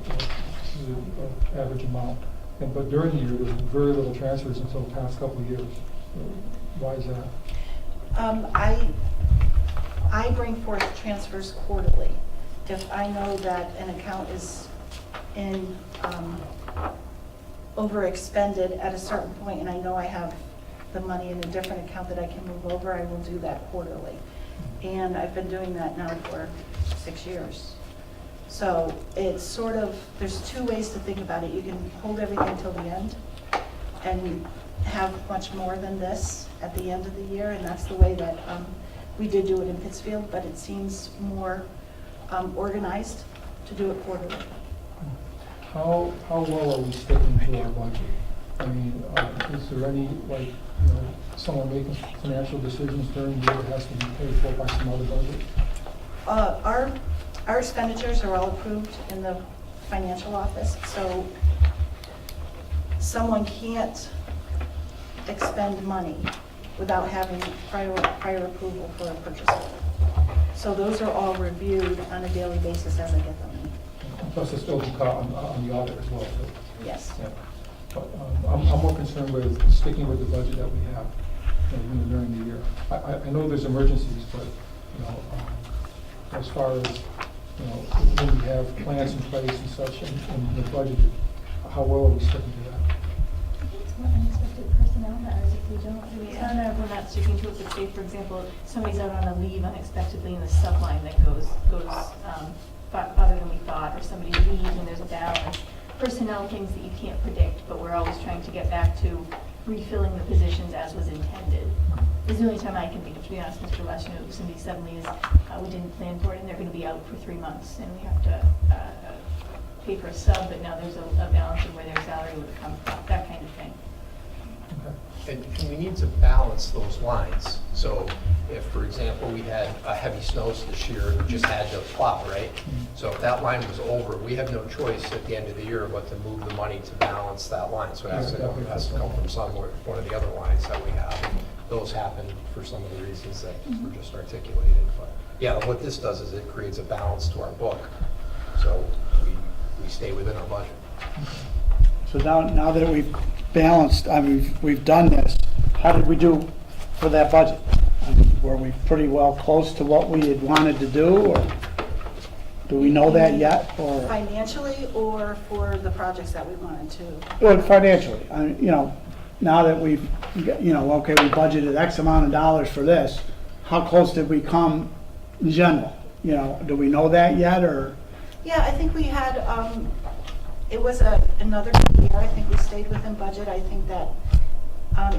this is an average amount. But during the year, there was very little transfers until the past couple of years. So why is that? I bring forth transfers quarterly. If I know that an account is in overexpended at a certain point, and I know I have the money in a different account that I can move over, I will do that quarterly. And I've been doing that now for 6 years. So it's sort of, there's two ways to think about it. You can hold everything till the end and have much more than this at the end of the year, and that's the way that we did do it in Pittsfield, but it seems more organized to do it quarterly. How well are we sticking to our budget? I mean, is there any, like, you know, someone making financial decisions during the year that has to be paid for by some other budget? Our expenditures are all approved in the financial office, so someone can't expend money without having prior approval for a purchase order. So those are all reviewed on a daily basis as I get them in. Plus, it's still on the audit as well, so. Yes. Yeah. But I'm more concerned with sticking with the budget that we have, you know, during the year. I know there's emergencies, but, you know, as far as, you know, when we have plans in place and such and the budget, how well are we sticking to that? I think it's more unexpected personnel matters if we don't. I don't know if we're not sticking to it, but say, for example, somebody's out on a leave unexpectedly in the subline that goes farther than we thought, or somebody leaves and there's a balance. Personnel things that you can't predict, but we're always trying to get back to refilling the positions as was intended. This is the only time I can think of, to be honest, Mr. Lesh, you know, somebody suddenly is, we didn't plan for it and they're going to be out for 3 months and we have to pay for a sub, but now there's a balance of where their salary would come from, that kind of thing. And we need to balance those lines. So if, for example, we had heavy snows this year and we just had to plow, right? So if that line was over, we have no choice at the end of the year but to move the money to balance that line. So it has to come from somewhere, one of the other lines that we have. And those happen for some of the reasons that were just articulated. But yeah, what this does is it creates a balance to our book. So we stay within our budget. So now that we've balanced, I mean, we've done this, how did we do for that budget? I mean, were we pretty well close to what we had wanted to do, or do we know that yet, or? Financially or for the projects that we wanted to? Well, financially, you know, now that we've, you know, okay, we budgeted X amount of dollars for this, how close did we come in general? You know, do we know that yet, or? Yeah, I think we had, it was another good year. I think we stayed within budget. I think that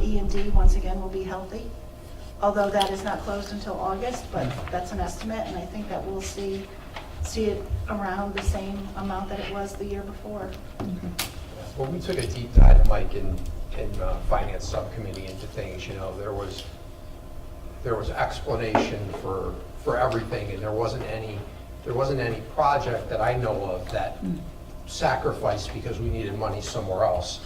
E&D, once again, will be healthy, although that is not closed until August, but that's an estimate, and I think that we'll see it around the same amount that it was the year before. Well, we took a deep dive, Mike, in finance subcommittee into things. You know, there was explanation for everything, and there wasn't any project that I know of that sacrificed because we needed money somewhere else.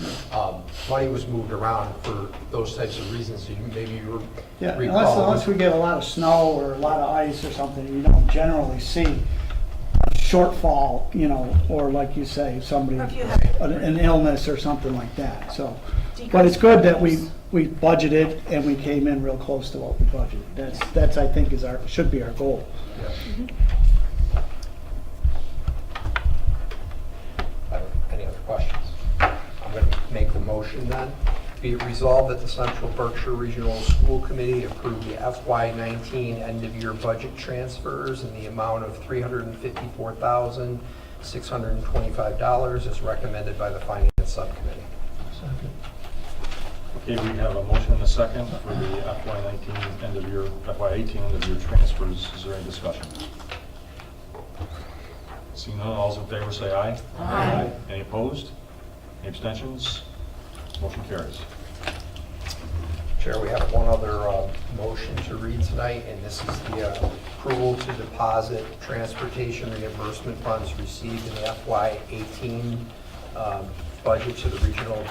Money was moved around for those types of reasons. So maybe you Yeah, recall. unless we get a lot of snow or a lot of ice or something, you don't generally see a shortfall, you know, or like you say, somebody, Or if you have an illness or something like that, so. But it's good that we budgeted and we came in real close to what we budgeted. That's I think should be our goal. Any other questions? I'm going to make the motion then. Be it resolved that the Central Berkshire Regional School Committee approve the FY19 end-of-year budget transfers in the amount of $354,625 as recommended by the Finance Subcommittee. Okay, we have a motion and a second for the FY18 end of year transfers. Is there any discussion? Seeing none, all those in favor say aye. Aye. Any opposed? Any abstentions? Motion carries. Chair, we have one other motion to read tonight, and this is the approval to deposit transportation reimbursement funds received in the FY18 budget to the regional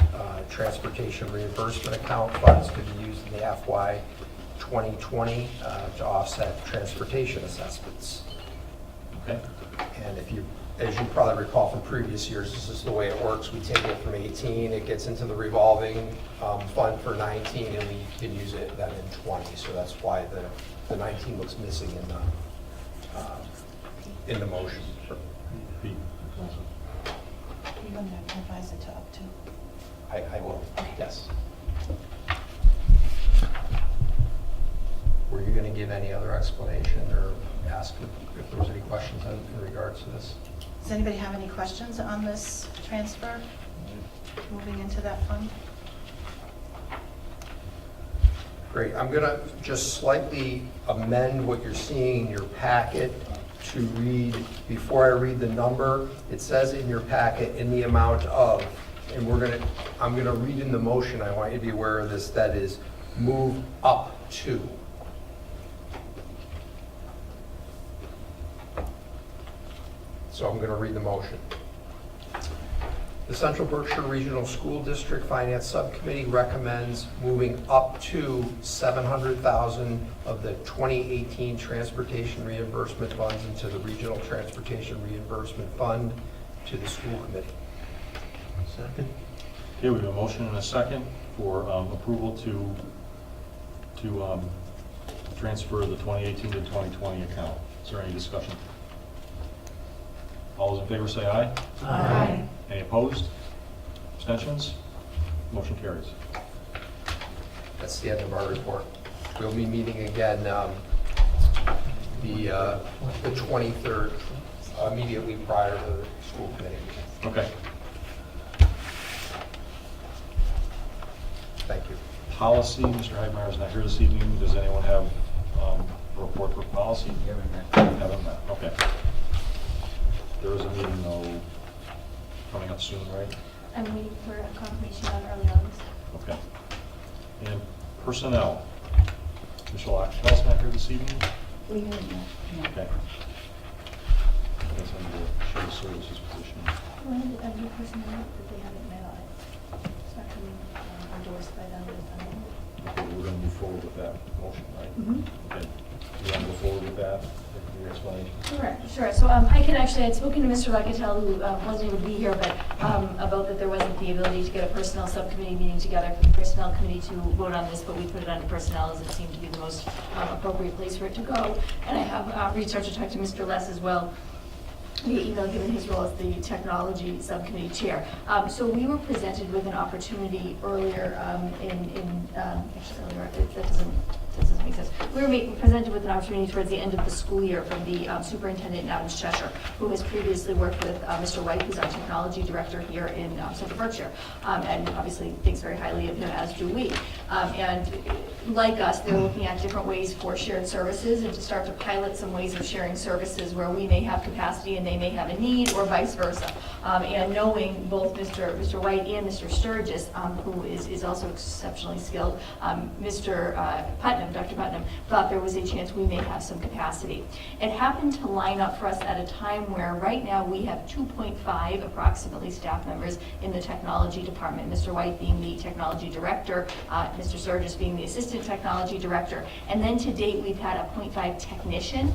transportation reimbursement account. Funds to be used in the FY 2020 to offset transportation assessments. Okay. And as you probably recall from previous years, this is the way it works. We take it from 18, it gets into the revolving fund for 19, and we can use it then in 20. So that's why the 19 looks missing in the motion. Pete. You're going to revise it to up to. I will, yes. Were you going to give any other explanation or ask if there was any questions in regards to this. Does anybody have any questions on this transfer, moving into that fund? Great, I'm going to just slightly amend what you're seeing in your packet to read, before I read the number, it says in your packet, in the amount of, and I'm going to read in the motion, I want you to be aware of this, that is, move up to. So I'm going to read the motion. The Central Berkshire Regional School District Finance Subcommittee recommends moving up to $700,000 of the 2018 transportation reimbursement funds into the Regional Transportation Reimbursement Fund to the school committee. Second. Okay, we have a motion and a second for approval to transfer the 2018 to 2020 account. Is there any discussion? All those in favor say aye. Aye. Any opposed? Abstentions? Motion carries. That's the end of our report. We'll be meeting again the 23rd, immediately prior to the school committee meeting. Okay. Thank you. Policy, Mr. Heidmeyer is not here this evening. Does anyone have a report for policy? Haven't met. Okay. There is a meeting, though, coming up soon, right? I'm waiting for a confirmation on early August. Okay. And personnel. Michelle Achel's not here this evening? We heard that. Okay. I guess I'm going to share the services position. When did every person know that they haven't met on it? It's not coming endorsed by them. Okay, we're going to move forward with that motion, right? Mm-hmm. Okay. You want to go forward with that, your explanation? Sure. So I had spoken to Mr. Luckatell, who wasn't able to be here, but about that there wasn't the ability to get a personnel subcommittee meeting together for the personnel committee to vote on this, but we put it under personnel as it seemed to be the most appropriate place for it to go. And I have reached out to talk to Mr. Less as well via email, given his role as the technology subcommittee chair. So we were presented with an opportunity earlier that doesn't make sense. We were presented with an opportunity towards the end of the school year from the superintendent in Adams Cheshire, who has previously worked with Mr. White, who's our technology director here in Central Berkshire, and obviously thinks very highly of him, as do we. And like us, they're looking at different ways for shared services and to start to pilot some ways of sharing services where we may have capacity and they may have a need, or vice versa. And knowing both Mr. White and Mr. Sturgis, who is also exceptionally skilled, Dr. Putnam, thought there was a chance we may have some capacity. It happened to line up for us at a time where right now we have 2.5 approximately staff members in the technology department, Mr. White being the technology director, Mr. Sturgis being the assistant technology director, and then to date we've had a 0.5 technician.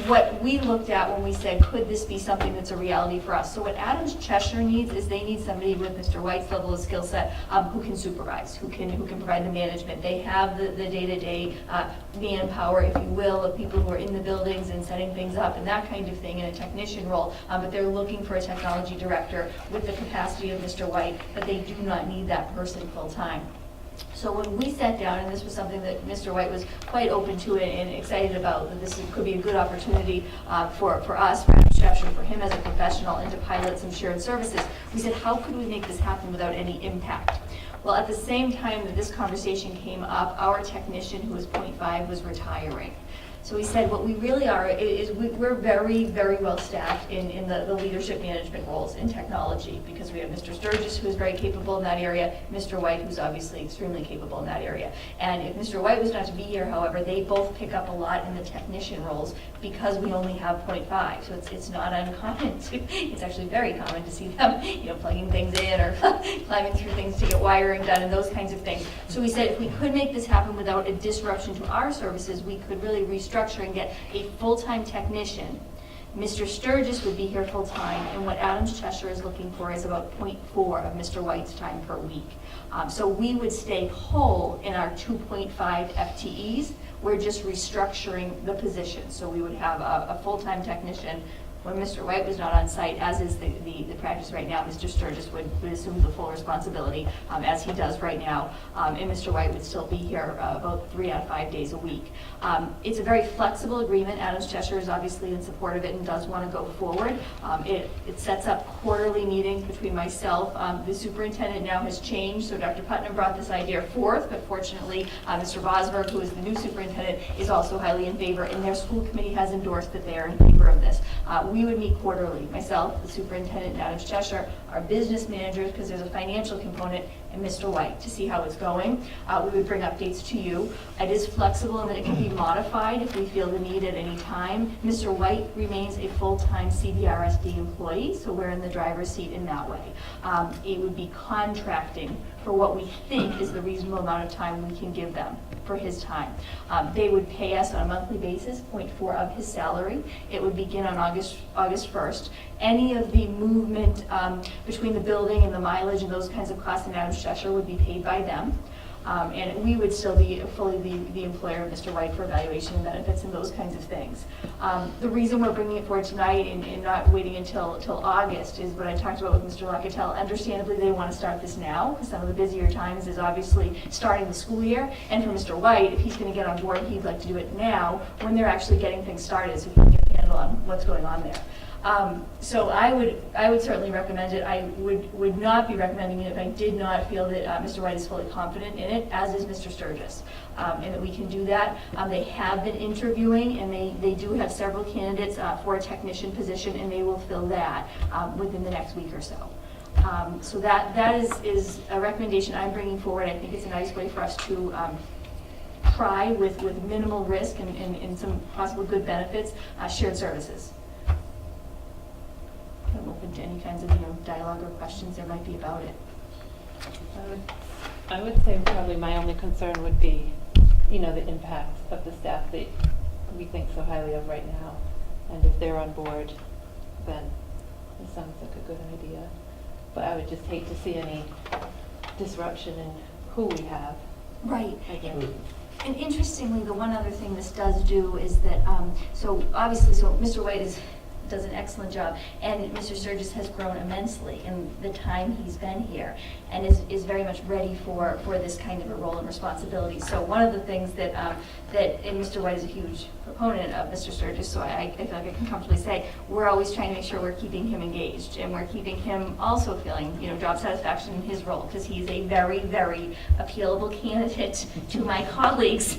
What we looked at when we said, could this be something that's a reality for us? So what Adams Cheshire needs is they need somebody with Mr. White's level of skill set who can supervise, who can provide the management. They have the day-to-day manpower, if you will, of people who are in the buildings and setting things up and that kind of thing in a technician role, but they're looking for a technology director with the capacity of Mr. White, but they do not need that person full-time. So when we sat down, and this was something that Mr. White was quite open to it and excited about, that this could be a good opportunity for us, for Adams Cheshire, for him as a professional, and to pilot some shared services, we said, how could we make this happen without any impact? Well, at the same time that this conversation came up, our technician, who was 0.5, was retiring. So we said what we really are is we're very, very well staffed in the leadership management roles in technology, because we have Mr. Sturgis, who is very capable in that area, Mr. White, who's obviously extremely capable in that area. And if Mr. White was not to be here, however, they both pick up a lot in the technician roles because we only have 0.5. So it's not uncommon it's actually very common to see them, plugging things in or climbing through things to get wiring done and those kinds of things. So we said if we could make this happen without a disruption to our services, we could really restructure and get a full-time technician. Mr. Sturgis would be here full-time, and what Adams Cheshire is looking for is about 0.4 of Mr. White's time per week. So we would stay whole in our 2.5 FTEs. We're just restructuring the position. So we would have a full-time technician When Mr. White was not on site, as is the practice right now, Mr. Sturgis would assume the full responsibility, as he does right now, and Mr. White would still be here about 3 out of 5 days a week. It's a very flexible agreement. Adams Cheshire is obviously in support of it and does want to go forward. It sets up quarterly meetings between myself. The superintendent now has changed, so Dr. Putnam brought this idea forth, but fortunately, Mr. Bosberg, who is the new superintendent, is also highly in favor, and their school committee has endorsed that they are in favor of this. We would meet quarterly, myself, the superintendent in Adams Cheshire, our business managers, because there's a financial component, and Mr. White, to see how it's going. We would bring updates to you. It is flexible in that it can be modified if we feel the need at any time. Mr. White remains a full-time CBRSD employee, so we're in the driver's seat in that way. It would be contracting for what we think is the reasonable amount of time we can give them for his time. They would pay us on a monthly basis, 0.4 of his salary. It would begin on August 1st. Any of the movement between the building and the mileage and those kinds of costs in Adams Cheshire would be paid by them. And we would still be fully the employer of Mr. White for evaluation and benefits and those kinds of things. The reason we're bringing it forward tonight and not waiting until August is what I talked about with Mr. Locatell. Understandably, they want to start this now, because some of the busier times is obviously starting the school year. And for Mr. White, if he's going to get on board, he'd like to do it now when they're actually getting things started, so he can get a handle on what's going on there. So I would certainly recommend it. I would not be recommending it if I did not feel that Mr. White is fully confident in it, as is Mr. Sturgis, and that we can do that. They have been interviewing, and they do have several candidates for a technician position, and they will fill that within the next week or so. So that is a recommendation I'm bringing forward. I think it's a nice way for us to try with minimal risk and some possible good benefits, shared services. I'm open to any kinds of dialogue or questions there might be about it. I would say probably my only concern would be, the impact of the staff that we think so highly of right now. And if they're on board, then it sounds like a good idea. But I would just hate to see any disruption in who we have. Right. I guess. And interestingly, the one other thing this does do is that, so Mr. White does an excellent job, and Mr. Sturgis has grown immensely in the time he's been here, and is very much ready for this kind of a role and responsibility. So one of the things that and Mr. White is a huge proponent of Mr. Sturgis, so I feel like I can comfortably say we're always trying to make sure we're keeping him engaged, and we're keeping him also feeling job satisfaction in his role, because he's a very, very appealable candidate to my colleagues,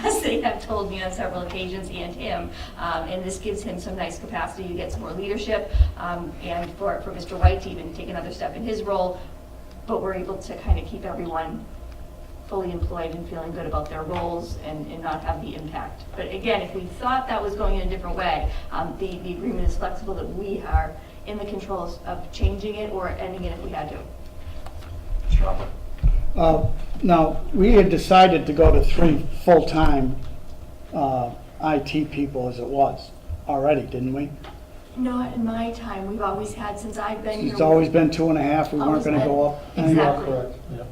as they have told me on several occasions, and him, and this gives him some nice capacity to get some more leadership, and for Mr. White to even take another step in his role, but we're able to kind of keep everyone fully employed and feeling good about their roles and not have the impact. But again, if we thought that was going in a different way, the agreement is flexible, that we are in the controls of changing it or ending it if we had to. Now, we had decided to go to 3 full-time IT people as it was already, didn't we? Not in my time. We've always had, since I've been here. It's always been 2.5, we weren't Always gonna been. go up. Exactly. Correct, yeah.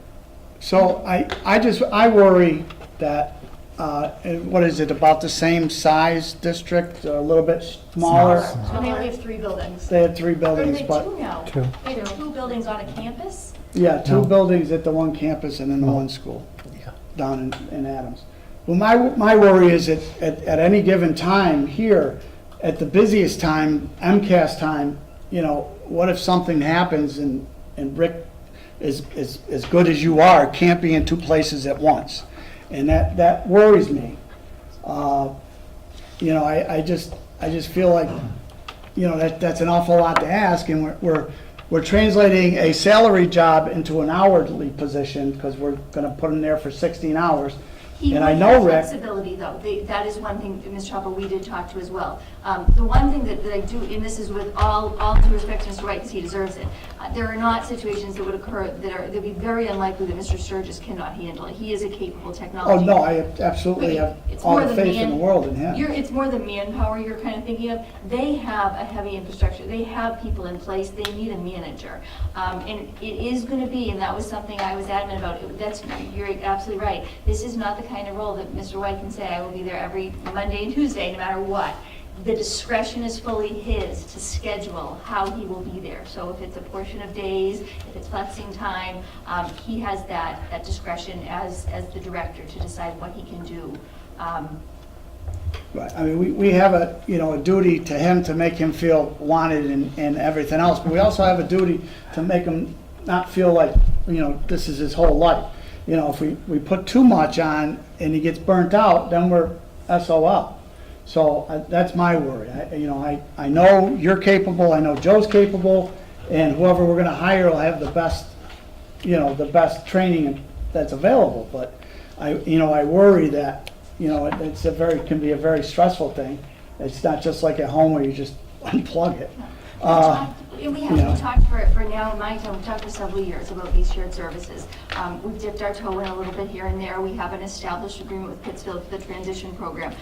So I worry that, what is it, about the same size district, a little bit smaller? So they only have 3 buildings. They had 3 Or buildings, they but, 2 now. Two. They have 2 buildings on a campus. yeah, 2 buildings at the one campus and then the one school Yeah. down in Adams. Well, my worry is that at any given time here, at the busiest time, MCAS time, what if something happens and Rick is as good as you are, can't be in 2 places at once? And that worries me. I just feel like, that's an awful lot to ask, and we're translating a salary job into an hourly position, because we're gonna put him there for 16 hours. He And I would know have Rick. flexibility, though. That is one thing, Ms. Chopper, we did talk to as well. The one thing that I do, and this is with all due respect to Mr. White, because he deserves it, there are not situations that would occur that'd be very unlikely that Mr. Sturgis cannot handle it. He is a capable Oh, technology. no, I absolutely have It's all more the the faith in the world in him. It's more the manpower you're kind of thinking of. They have a heavy infrastructure. They have people in place. They need a manager. And it is going to be, and that was something I was adamant about. You're absolutely right. This is not the kind of role that Mr. White can say, I will be there every Monday and Tuesday, no matter what. The discretion is fully his to schedule how he will be there. So if it's a portion of days, if it's flexing time, he has that discretion as the director to decide what he can do. Right, I mean, we have a, you know, a duty to him to make him feel wanted and everything else, but we also have a duty to make him not feel like, you know, this is his whole life. You know, if we put too much on and he gets burnt out, then we're SOL. So that's my worry. I know you're capable, I know Joe's capable, and whoever we're gonna hire will have the best, you know, the best training that's available, but I worry that, you know, can be a very stressful thing. It's not just like at home where you just unplug it. We talked for now in my time, we talked for several years about these shared services. We've dipped our toe in a little bit here and there. We have an established agreement with Pittsfield for the transition program.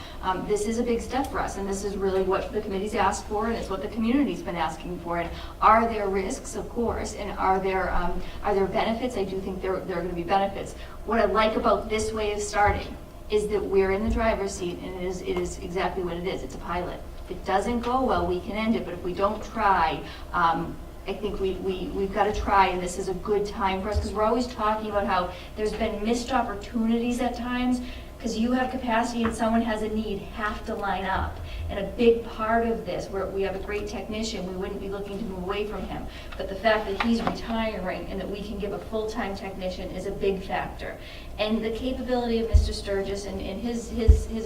This is a big step for us, and this is really what the committee's asked for, and it's what the community's been asking for. And are there risks? Of course. And are there benefits? I do think there are going to be benefits. What I like about this way of starting is that we're in the driver's seat, and it is exactly what it is. It's a pilot. If it doesn't go well, we can end it, but if we don't try, I think we've got to try, and this is a good time for us, because we're always talking about how there's been missed opportunities at times, because you have capacity and someone has a need, have to line up. And a big part of this, where we have a great technician, we wouldn't be looking to move away from him. But the fact that he's retiring and that we can give a full-time technician is a big factor. And the capability of Mr. Sturgis and his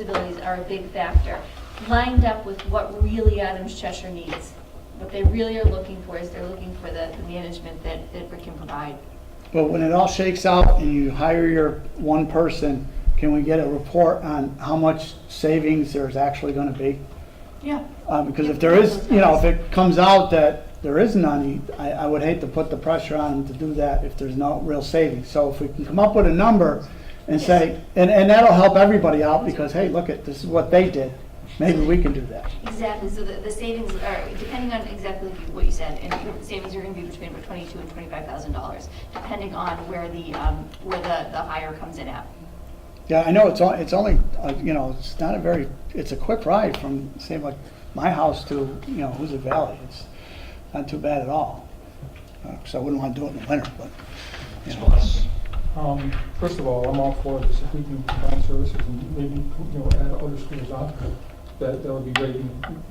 abilities are a big factor, lined up with what really Adams Cheshire needs. What they really are looking for is they're looking for the management that Rick can provide. But when it all shakes out and you hire your one person, can we get a report on how much savings there's actually going to be? Yeah. Because if there is, you know, if it comes out that there is none, I would hate to put the pressure on him to do that if there's no real savings. So if we can come up with a number and say, and that'll help everybody out, because, hey, look, this is what they did. Maybe we can do that. Exactly. So the savings are, depending on exactly what you said, and the savings are going to be between about $22,000 and $25,000, depending on where the hire comes in at. Yeah, I know it's only, you know, it's not a very, it's a quick ride from, say, like my house to, you know, Hoosick Valley. It's not too bad at all. So I wouldn't want to do it in the winter, but, you know. First of all, I'm all for this. If we can combine services and maybe, you know, add other schools on to it, that would be great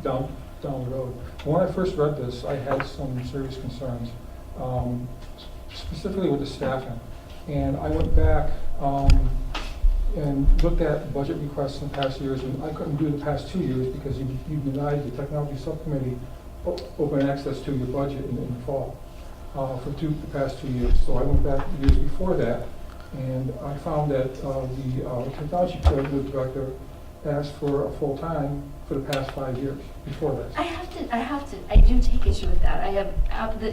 down the road. When I first read this, I had some serious concerns, specifically with the staffing. And I went back and looked at budget requests in past years, and I couldn't do the past 2 years because you denied the technology subcommittee open access to your budget in the fall for the past 2 years. So I went back the years before that, and I found that the technology coordinator director asked for a full-time for the past 5 years before this. I do take issue with that.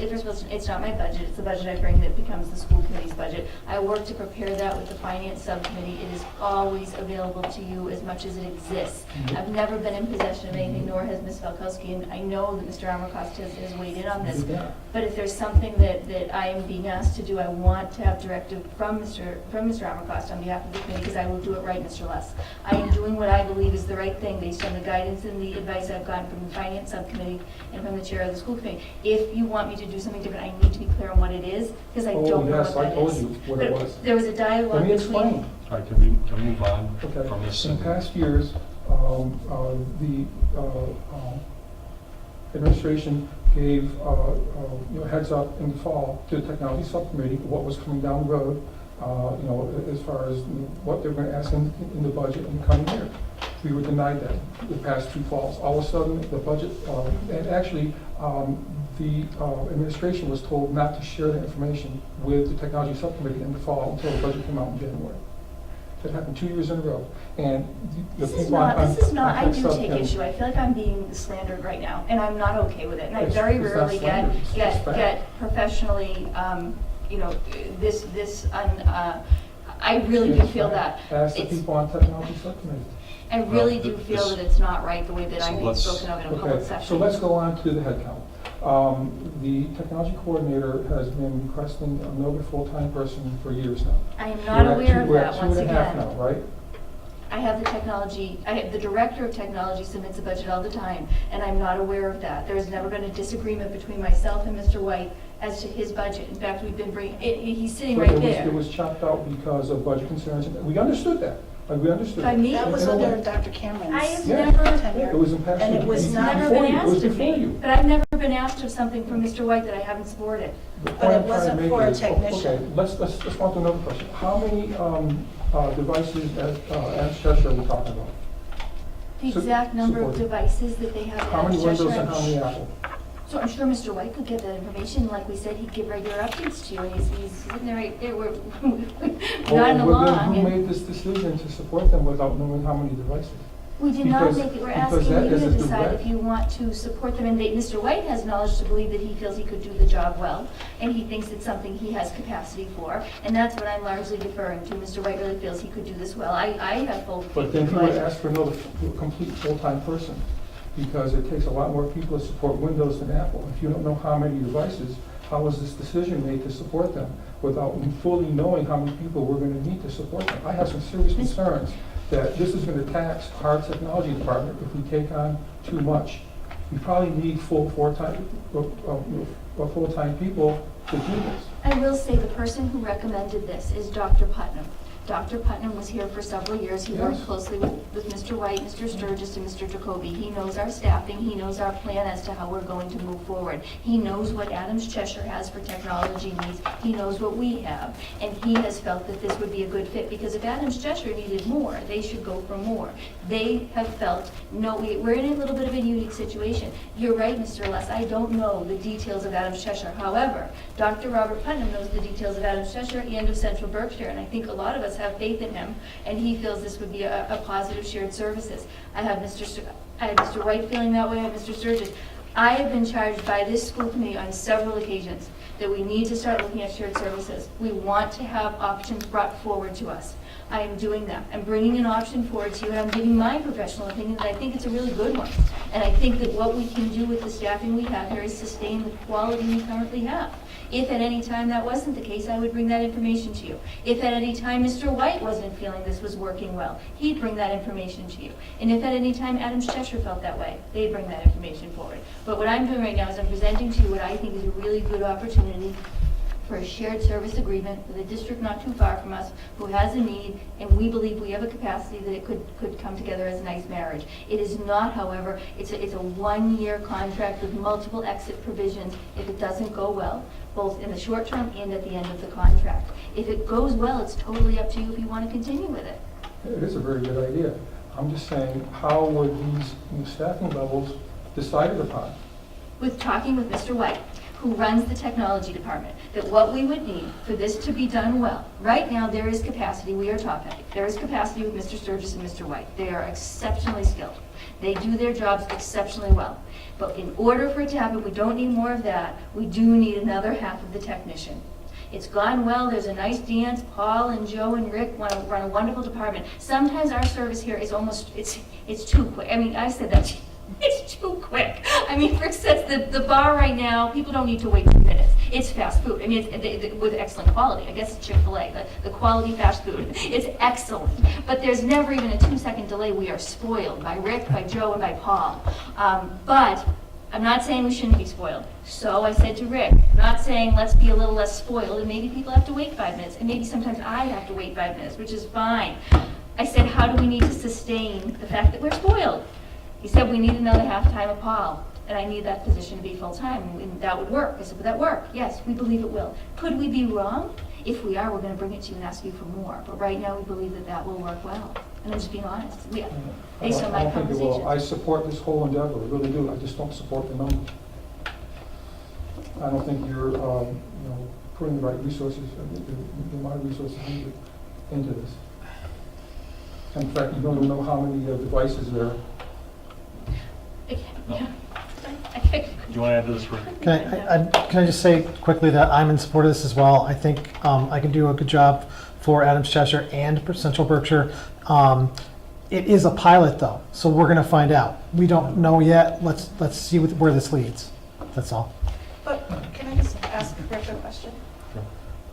First of all, it's not my budget, it's the budget I bring that becomes the school committee's budget. I work to prepare that with the finance subcommittee. It is always available to you as much as it exists. I've never been in possession of anything, nor has Ms. Falkowski, and I know that Mr. Amercost has weighed in on this. But if there's something that I am being asked to do, I want to have directive from Mr. Amercost on behalf of the committee, because I will do it right, Mr. Less. I am doing what I believe is the right thing based on the guidance and the advice I've gotten from the finance subcommittee and from the chair of the school committee. If you want me to do something different, I need to be clear on what it is, because I don't know what that is. Oh, yes, I told you what it was. There was a dialogue Let me between... explain. All right, can we move on Okay. from this? In past years, the administration gave heads up in the fall to the technology subcommittee what was coming down the road, as far as what they're going to ask in the budget in the coming year. We were denied that the past 2 falls. All of a sudden, the budget, and actually, the administration was told not to share the information with the technology subcommittee in the fall until the budget came out in January. That happened 2 years in a row. And the This is people on not, I tech do take subcommittee- issue. I feel like I'm being slandered right now, and I'm not okay with it. And I It's- very it's not rarely slander, it's just fact. get professionally, I really do feel that. Ask the It's- people on technology subcommittee. I really Well, do feel this- that it's not right the way that So I'm being let's- spoken of in a public Okay, session. so let's go on to the head count. The technology coordinator has been requesting another full-time person for years now. I am not We're at aware of we're that at once 2.5 again. now, right? I have the technology, the director of technology submits a budget all the time, and I'm not aware of that. There's never been a disagreement between myself and Mr. White as to his budget. In fact, we've been he's sitting But right it there. was chopped out because of budget concerns. We understood that. We understood. By that. me? That was And it under was- Dr. Cameron's. I have Yeah. never, It was in past. And it was not- never before been you. It was asked of before me, you. but I've never been asked of something from Mr. White that I haven't supported. The But point it I'm trying to wasn't make for a is- technician. Okay, let's go on to another question. How many devices at Cheshire are we talking about? The So- exact number of supported. devices that they have How at many Cheshire. Windows and how many Apple? So I'm sure Mr. White could get that information. Like we said, he'd give regular updates to you, and he's sitting there right there, we're nodding Well, then along. who and- made this decision to support them without knowing how many devices? We did not Because- make it, we're because asking that you is to a decide direct- if you want to support them, and Mr. White has knowledge to believe that he feels he could do the job well, and he thinks it's something he has capacity for, and that's what I'm largely deferring to. Mr. White really feels he could do this well. I have full faith. But then he in would White. ask for another complete full-time person, because it takes a lot more people to support Windows than Apple. If you don't know how many devices, how was this decision made to support them without fully knowing how many people we're going to need to support them? I have some serious concerns that this is going to tax our technology department if we take on too much. We probably need full-time people to do this. I will say the person who recommended this is Dr. Putnam. Dr. Putnam was here for several years. He worked Yes. closely with Mr. White, Mr. Sturgis, and Mr. Jacoby. He knows our staffing. He knows our plan as to how we're going to move forward. He knows what Adams Cheshire has for technology needs. He knows what we have. And he has felt that this would be a good fit, because if Adams Cheshire needed more, they should go for more. They have felt, no, we're in a little bit of a unique situation. You're right, Mr. Les, I don't know the details of Adams Cheshire. However, Dr. Robert Putnam knows the details of Adams Cheshire and of Central Berkshire, and I think a lot of us have faith in him, and he feels this would be a positive shared services. I have Mr. White feeling that way, I have Mr. Sturgis. I have been charged by this school committee on several occasions that we need to start looking at shared services. We want to have options brought forward to us. I am doing that. I'm bringing an option forward to you, and I'm giving my professional opinion that I think it's a really good one. And I think that what we can do with the staffing we have here is sustain the quality we currently have. If at any time that wasn't the case, I would bring that information to you. If at any time Mr. White wasn't feeling this was working well, he'd bring that information to you. And if at any time Adams Cheshire felt that way, they'd bring that information forward. But what I'm doing right now is I'm presenting to you what I think is a really good opportunity for a shared service agreement with a district not too far from us who has a need, and we believe we have a capacity that it could come together as a nice marriage. It is not, however, it's a one-year contract with multiple exit provisions if it doesn't go well, both in the short term and at the end of the contract. If it goes well, it's totally up to you if you want to continue with it. It is a very good idea. I'm just saying, how were these new staffing levels decided upon? With talking with Mr. White, who runs the technology department, that what we would need for this to be done well, right now there is capacity, we are top-heavy. There is capacity with Mr. Sturgis and Mr. White. They are exceptionally skilled. They do their jobs exceptionally well. But in order for it to happen, we don't need more of that. We do need another half of the technician. It's gone well, there's a nice dance. Paul and Joe and Rick run a wonderful department. Sometimes our service here is almost, it's too quick. I mean, I said that to you. It's too quick. I mean, for instance, the bar right now, people don't need to wait 2 minutes. It's fast food. I mean, it's with excellent quality. I guess it's Chick-fil-A, the quality fast food. It's excellent. But there's never even a 2-second delay. We are spoiled by Rick, by Joe, and by Paul. But I'm not saying we shouldn't be spoiled. So I said to Rick, I'm not saying let's be a little less spoiled, and maybe people have to wait 5 minutes, and maybe sometimes I have to wait 5 minutes, which is fine. I said, how do we need to sustain the fact that we're spoiled? He said, we need another half-time of Paul, and I need that position to be full-time, and that would work. I said, would that work? Yes, we believe it will. Could we be wrong? If we are, we're going to bring it to you and ask you for more. But right now, we believe that that will work well. And I'm just being honest. Based on my I don't think it will. conversation. I support this whole endeavor, I really do. I just don't support the numbers. I don't think you're, putting the right resources, the amount of resources needed into this. In fact, you don't even know how many devices there are. Yeah. Do you want to add to this, Rick? Can I just say quickly that I'm in support of this as well. I think I can do a good job for Adams Cheshire and Central Berkshire. It is a pilot though, so we're going to find out. We don't know yet. Let's see where this leads. That's all. But can I just ask Rick a question?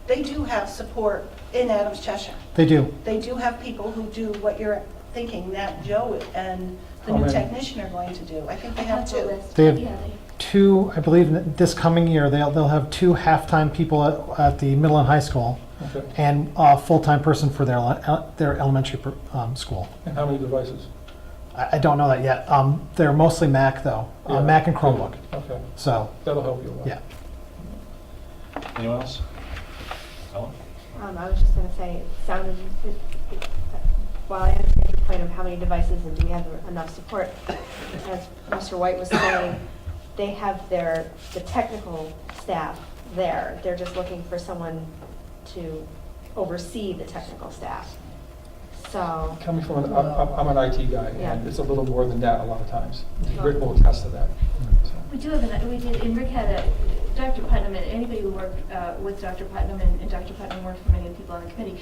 They do have support in Adams Cheshire. They do. They do have people who do what you're thinking that Joe and the How new many? technician are going to do. I think they have the two. list. They have Yeah, two, I believe this coming year, they'll have two half-time people at the middle and high school Okay. and a full-time person for their elementary school. And how many devices? I don't know that yet. They're mostly Mac though, Yeah. Mac and Chromebook. Okay, So, that'll help you a lot. yeah. Anyone else? Ellen? I was just gonna say, it sounded, while I understand your point of how many devices and do we have enough support, as Mr. White was saying, they have the technical staff there. They're just looking for someone to oversee the technical staff. So, Coming from, I'm an IT guy, Yeah. and it's a little more than that a lot of times. Rick will attest to that. So. We do have, we did, and Rick had Dr. Putnam, and anybody who worked with Dr. Putnam, and Dr. Putnam worked for many people on the committee,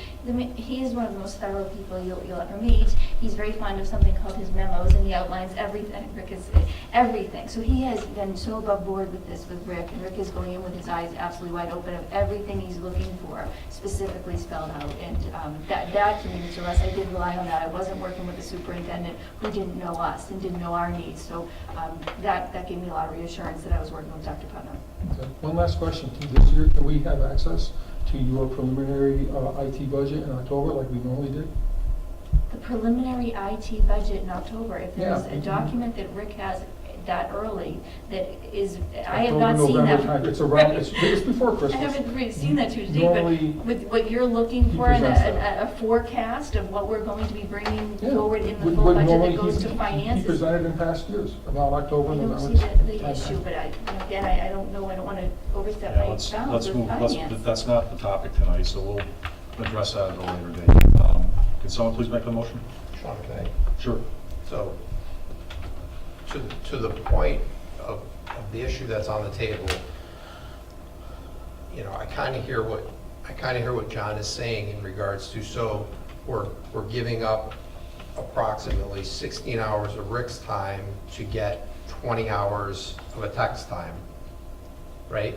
he is one of the most thorough people you'll ever meet. He's very fond of something called his memos, and he outlines everything. Rick is everything. So he has been so above board with this with Rick, and Rick is going in with his eyes absolutely wide open of everything he's looking for, specifically spelled out. And that to me, Mr. Russ, I did rely on that. I wasn't working with a superintendent who didn't know us and didn't know our needs. So that gave me a lot of reassurance that I was working with Dr. Putnam. Okay. One last question. This year, can we have access to your preliminary IT budget in October like we normally did? The preliminary IT budget in October, if there's Yeah. a document that Rick has that early, that is, I have not October, seen November that. time. It's around, it's before I Christmas. haven't really seen that too deep, Normally, but with what you're looking he for, and presents that. a forecast of what we're going to be bringing Yeah. forward in the What- full what budget normally that goes to he finances. presented in past years, about October, I don't November. see the time issue, frame. but again, I don't know, I don't want to overstep Yeah, my let's bounds with move, finance. that's not the topic tonight, so we'll address that at a later date. Can someone please make the motion? Sean, can I? Sure. So, to the point of the issue that's on the table, you know, I kind of hear what John is saying in regards to, so we're giving up approximately 16 hours of Rick's time to get 20 hours of a tech's time, right?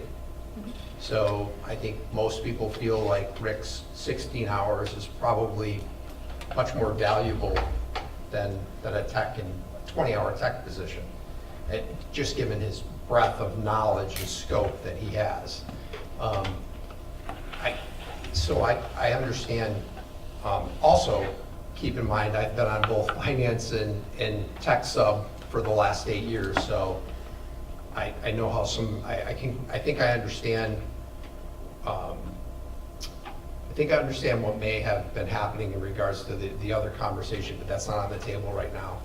So I think most people feel like Rick's 16 hours is probably much more valuable than a tech and 20-hour tech position, just given his breadth of knowledge and scope that he has. So I understand. Also, keep in mind, I've been on both finance and tech sub for the last 8 years, so I know how I think I understand. I think I understand what may have been happening in regards to the other conversation, but that's not on the table right now.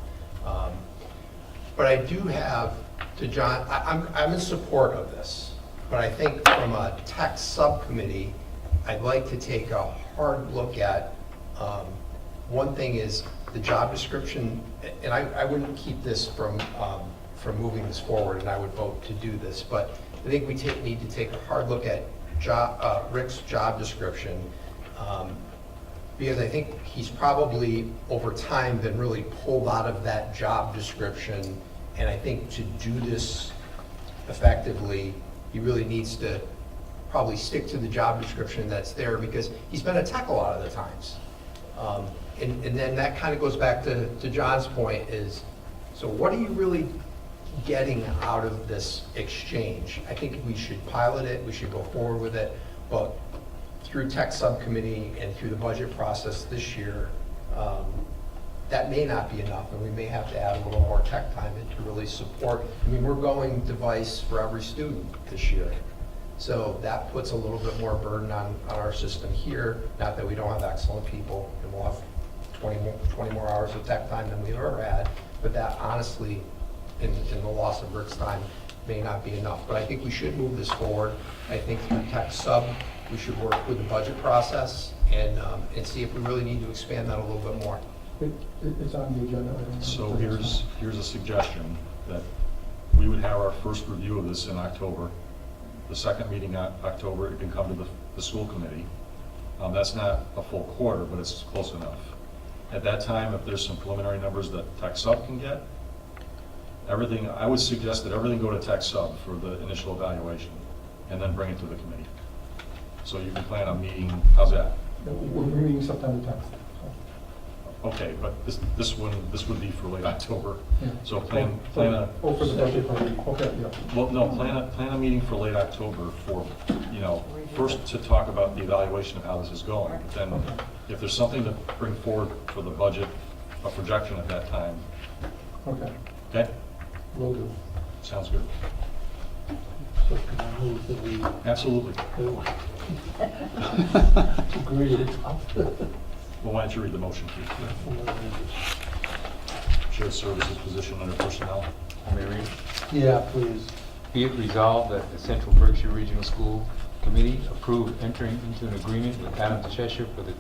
But I do have, to John, I'm in support of this, but I think from a tech subcommittee, I'd like to take a hard look at, one thing is the job description, and I wouldn't keep this from moving this forward, and I would vote to do this, but I think we need to take a hard look at Rick's job description, because I think he's probably, over time, been really pulled out of that job description, and I think to do this effectively, he really needs to probably stick to the job description that's there, because he's been a tech a lot of the times. And then that kind of goes back to John's point is, so what are you really getting out of this exchange? I think we should pilot it, we should go forward with it, but through tech subcommittee and through the budget process this year, that may not be enough, and we may have to add a little more tech time in to really support. I mean, we're going device for every student this year. So that puts a little bit more burden on our system here. Not that we don't have excellent people, and we'll have 20 more hours of tech time than we've ever had, but that honestly, in the loss of Rick's time, may not be enough. But I think we should move this forward. I think through tech sub, we should work with the budget process and see if we really need to expand that a little bit more. It's on the agenda. item. So here's a suggestion, that we would have our first review of this in October. The second meeting in October, it can come to the school committee. That's not a full quarter, but it's close enough. At that time, if there's some preliminary numbers that tech sub can get, everything, I would suggest that everything go to tech sub for the initial evaluation, and then bring it to the committee. So you can plan on meeting, how's that? We're meeting September 10th. Okay, but this would be for late October. Yeah. So plan a, Oh, for the budget, okay, yeah. well, no, plan a meeting for late October for, first to talk about the evaluation of how this is going. But then if there's something to bring forward for the budget, a projection at that time, Okay, okay? will do. Sounds good. So can I move that we Absolutely. agree to Well, why don't you read the motion, please? Shared services position under personnel. Mary, Yeah, please. be it resolved that the Central Berkshire Regional School Committee approve entering into an agreement with Adams Cheshire for the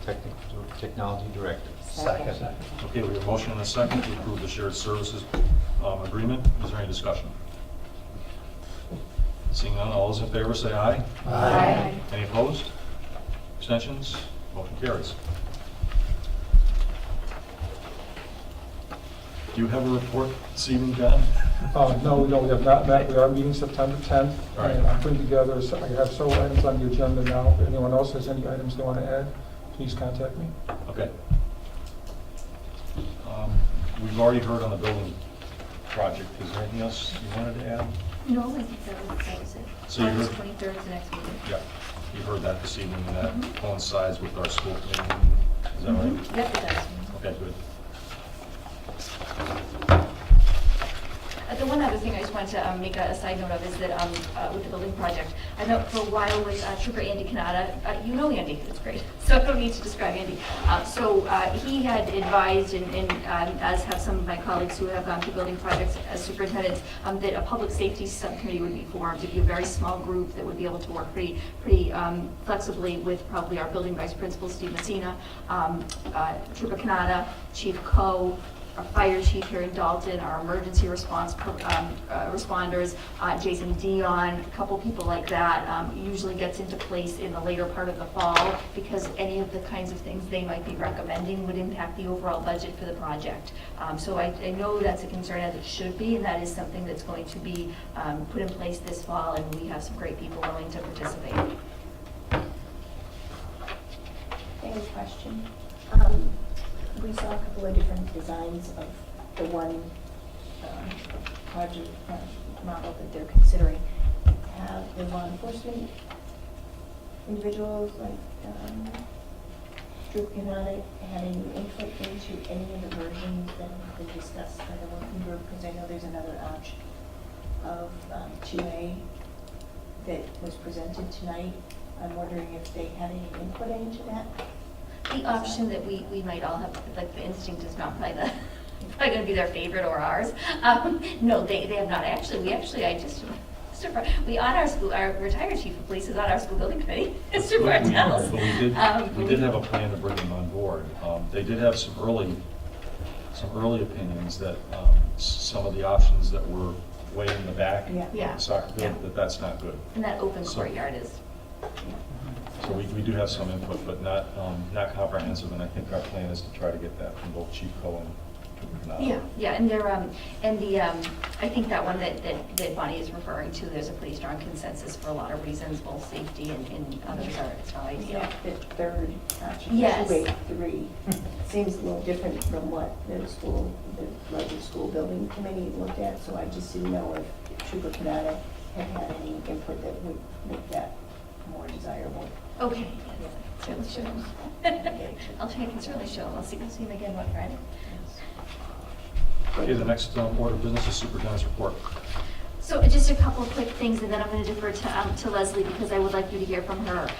technology director. Second. Okay, we have a motion and a second to approve the shared services agreement. Is there any discussion? Seeing none, all those in favor say aye. Aye. Any opposed? Abstentions? Motion carries. Do you have a report this evening, John? No, we have not met. We are meeting September 10th. All right. And I'm putting together, I have several items on the agenda now. If anyone else has any items they want to add, please contact me. Okay. We've already heard on the building project. Is there anything else you wanted to add? No, I think that was it. So you August heard- 23rd is the next meeting. Yeah, you heard that this evening, and that Mhm. coincides with our school committee meeting. Is that right? Yep, it does. Okay, good. The one other thing I just wanted to make a side note of is that with the building project, I know for a while with Trooper Andy Canada, you know Andy, it's great, so I don't need to describe Andy. So he had advised, and as have some of my colleagues who have gone through building projects as superintendents, that a public safety subcommittee would be formed. It'd be a very small group that would be able to work pretty flexibly with probably our building vice principal, Steve Messina, Trooper Canada, Chief Coe, our fire chief here in Dalton, our emergency response responders, Jason Dion, a couple people like that, usually gets into place in the later part of the fall because any of the kinds of things they might be recommending would impact the overall budget for the project. So I know that's a concern, as it should be, and that is something that's going to be put in place this fall, and we have some great people willing to participate. I have a question. We saw a couple of different designs of the one project model that they're considering. Have the law enforcement individuals like Drew Canada had any input into any of the versions that have been discussed by the working group? Because I know there's another option of 2A that was presented tonight. I'm wondering if they had any input into that. The option that we might all have, like the instinct is not probably going to be their favorite or ours. No, they have not. We on our retired chief of police is on our school building committee, Mr. Bartels. But we did have a plan to bring them on board. They did have some early opinions that some of the options that were way in the back, Yeah. Yeah. the soccer field, Yeah. that's not good. And that open So- courtyard is. So we do have some input, but not comprehensive, and I think our plan is to try to get that from both Chief Coe and Trooper Canada. Yeah, and I think that one that Bonnie is referring to, there's a pretty strong consensus for a lot of reasons, both safety and others are, it's not ideal. The third option, Yes. 2A3, seems a little different from what the local school building committee looked at, so I just didn't know if Trooper Canada had had any input that would make that more desirable. Okay, certainly show him. I can certainly show him. I'll see him again, what, Friday? Okay, the next order of business is superintendent's report. So just a couple of quick things, and then I'm going to defer to Leslie because I would like you to hear from her.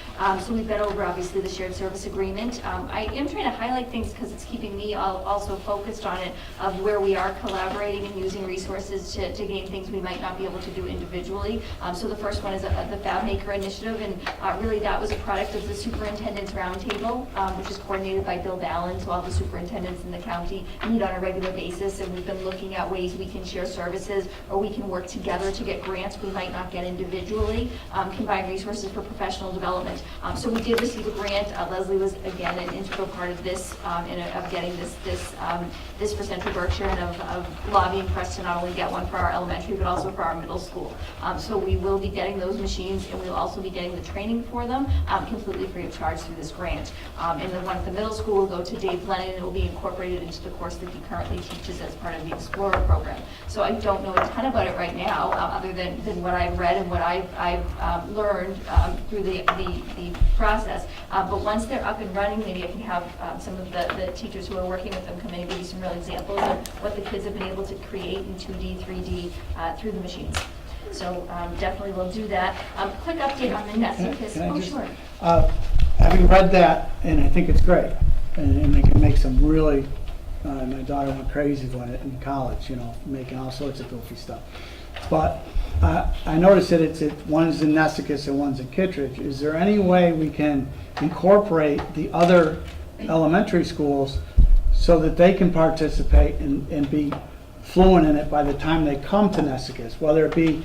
So we've been over, obviously, the shared service agreement. I am trying to highlight things because it's keeping me also focused on it, of where we are collaborating and using resources to gain things we might not be able to do individually. So the first one is the Fab Maker Initiative, and really that was a product of the Superintendent's Roundtable, which is coordinated by Bill Ballin. So all the superintendents in the county meet on a regular basis, and we've been looking at ways we can share services or we can work together together to get grants we might not get individually, combine resources for professional development. So we did receive a grant. Leslie was, again, an integral part of this, of getting this for Central Berkshire, and of lobbying for us to not only get one for our elementary, but also for our middle school. So we will be getting those machines, and we'll also be getting the training for them completely free of charge through this grant. And the one at the middle school will go to Dave Lennon, and it will be incorporated into the course that he currently teaches as part of the Explorer program. So I don't know a ton about it right now, other than what I've read and what I've learned through the process. But once they're up and running, maybe I can have some of the teachers who are working with them come in and give you some real examples of what the kids have been able to create in 2D, 3D through the machines. So definitely we'll do that. Quick update on the Nessacus. Can I Oh, just- sure. Having read that, and I think it's great, and they can make some really, my daughter went crazy on it in college, making all sorts of goofy stuff. But I noticed that one's in Nessacus and one's in Kittredge. Is there any way we can incorporate the other elementary schools so that they can participate and be fluent in it by the time they come to Nessacus, whether it be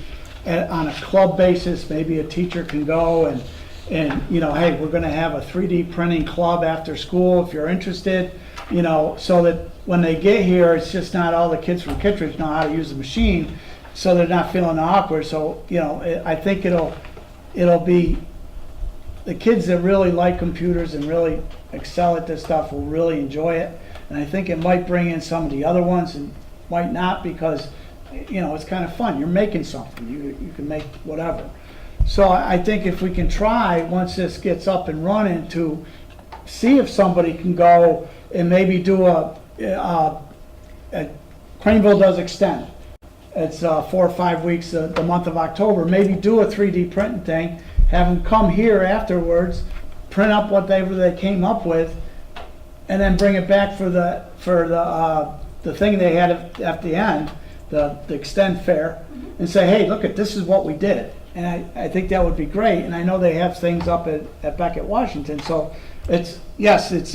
on a club basis, maybe a teacher can go and hey, we're going to have a 3D printing club after school if you're interested, so that when they get here, it's just not all the kids from Kittredge know how to use the machine, so they're not feeling awkward. So, I think it'll be the kids that really like computers and really excel at this stuff will really enjoy it. And I think it might bring in some of the other ones and might not, because, it's kind of fun. You're making something. You can make whatever. So I think if we can try, once this gets up and running, to see if somebody can go and maybe do Craneville does extend. It's 4 or 5 weeks the month of October. Maybe do a 3D printing thing, have them come here afterwards, print up whatever they came up with, and then bring it back for the thing they had at the end, the extend fair, and say, hey, look, this is what we did. And I think that would be great. And I know they have things up at Beckett, Washington. So it's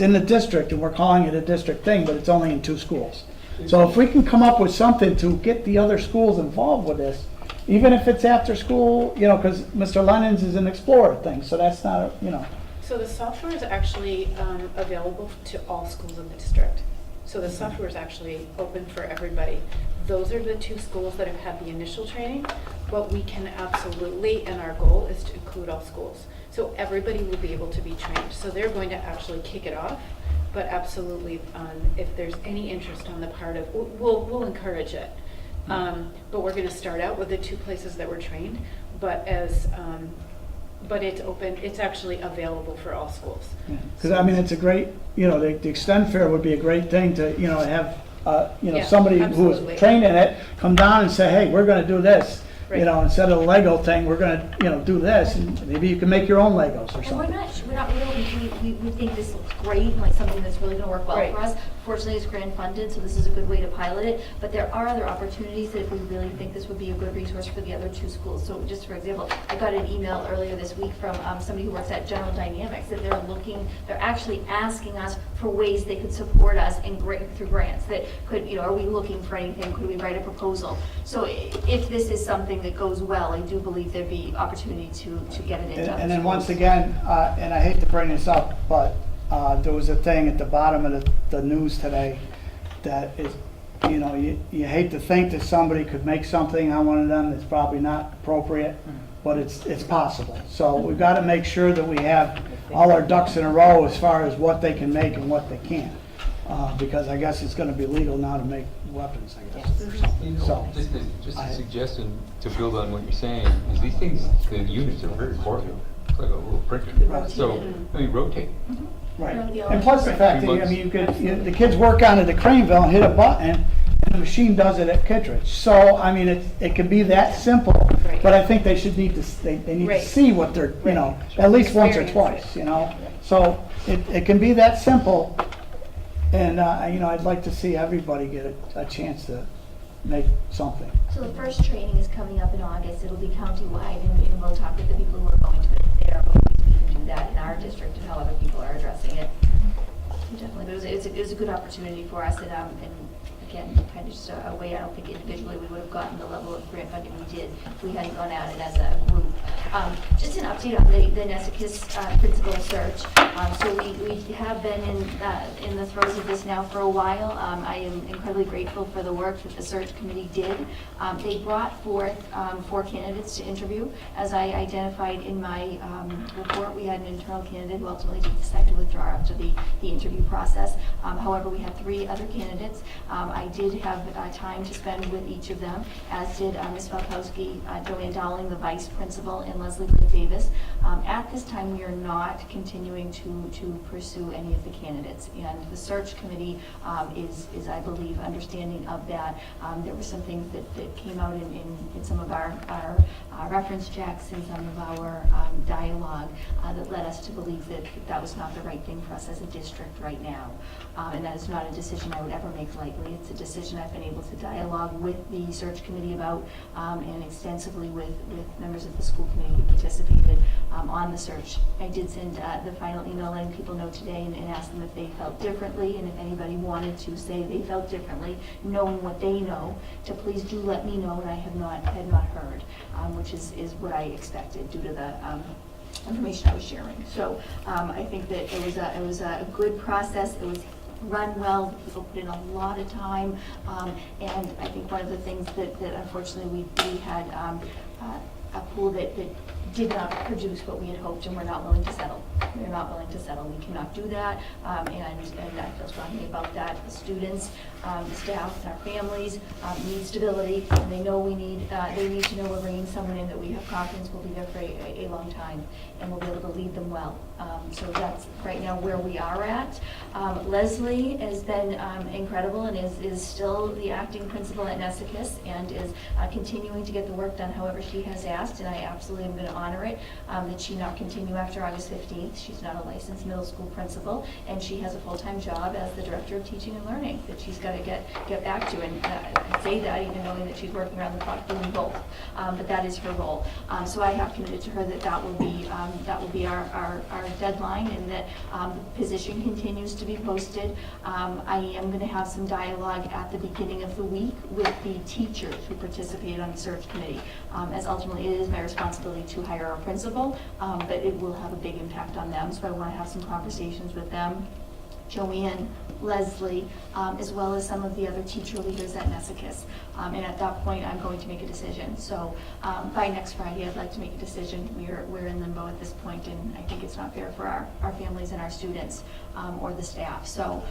in the district, and we're calling it a district thing, but it's only in 2 schools. So if we can come up with something to get the other schools involved with this, even if it's after school, because Mr. Lennon's is an Explorer thing, so that's not, So the software is actually available to all schools in the district. So the software is actually open for everybody. Those are the 2 schools that have had the initial training, but we can absolutely, and our goal is to include all schools. So everybody will be able to be trained. So they're going to actually kick it off, but absolutely, if there's any interest on the part of, we'll encourage it. But we're going to start out with the 2 places that were trained, but but it's open, it's actually available for all schools. because it's a great, the extend fair would be a great thing to, have, Yeah, somebody absolutely. who was trained in it come down and say, hey, we're going to do this. Right. Instead of the Lego thing, we're going to, do this, and maybe you can make your own Legos or And we're something. not really, we think this looks great, like something that's really gonna work well Right. for us. Fortunately, it's grant funded, so this is a good way to pilot it, but there are other opportunities that if we really think this would be a good resource for the other 2 schools. So just for example, I got an email earlier this week from somebody who works at General Dynamics, that they're actually asking us for ways they could support us through grants, that could, are we looking for anything, could we write a proposal? So if this is something that goes well, I do believe there'd be opportunity to get it into other And then schools. once again, and I hate to bring this up, but there was a thing at the bottom of the news today that is, you hate to think that somebody could make something on one of them that's probably not appropriate, but it's possible. So we've got to make sure that we have all our ducks in a row as far as what they can make and what they can't. Because I guess it's going to be legal now to make weapons, I guess. So, Just a suggestion to build on what you're saying, is these things, the units are very portable. It's like a little printer. So, rotate. right. Yeah. And plus the fact that, the kids work on it at Craneville and hit a button, and the machine does it at Kittredge. So, it can be that simple, Right. but I think they should need to, they need Right. to see what they're, at least once or Experience twice, So, it can be that simple, and, I'd like to see everybody get a chance to make something. So the first training is coming up in August. It'll be countywide, and we'll talk with the people who are going to it there, but we can do that in our district and how other people are addressing it. Definitely, but it was a good opportunity for us, and I again, kind of just a way, I don't think individually we would have gotten the level of grant funding we did if we hadn't gone at it as a group. Just an update on the Nessacus principal search. So we have been in the throes of this now for a while. I am incredibly grateful for the work that the search committee did. They brought forth 4 candidates to interview. As I identified in my report, we had an internal candidate who ultimately decided to withdraw after the interview process. However, we had 3 other candidates. I did have time to spend with each of them, as did Ms. Falkowski, Joanne Dowling, the vice principal, and Leslie Blake Davis. At this time, we are not continuing to pursue any of the candidates, and the search committee is, I believe, understanding of that. There were some things that came out in some of our reference checks and some of our dialogue that led us to believe that that was not the right thing for us as a district right now. And that is not a decision I would ever make lightly. It's a decision I've been able to dialogue with the search committee about, and extensively with members of the school committee who participated on the search. I did send the final email letting people know today and ask them if they felt differently, and if anybody wanted to say they felt differently, knowing what they know, to please do let me know, and I had not heard, which is what I expected due to the information I was sharing. So I think that it was a good process. It was run well. The people put in a lot of time, and I think one of the things that unfortunately we had a pool that did not produce what we had hoped, and we're not willing to settle. We're not willing to settle. We cannot do that, and I feel strongly about that. The students, the staff, and our families need stability, and they know they need to know we're bringing someone in that we have confidence will be there for a long time, and we'll be able to lead them well. So that's right now where we are at. Leslie has been incredible and is still the acting principal at Nessacus, and is continuing to get the work done however she has asked, and I absolutely am going to honor it, that she not continue after August 15th. She's not a licensed middle school principal, and she has a full-time job as the director of teaching and learning that she's got to get back to, and I say that even knowing that she's working around the clock doing both, but that is her role. So I have committed to her that will be our deadline, and that the position continues to be posted. I am going to have some dialogue at the beginning of the week with the teachers who participated on the search committee, as ultimately it is my responsibility to hire a principal, but it will have a big impact on them, so I want to have some conversations with them. Joanne, Leslie, as well as some of the other teacher leaders at Nessacus. And at that point, I'm going to make a decision. So by next Friday, I'd like to make a decision. We're in limbo at this point, and I think it's not fair for our families and our students or the staff. So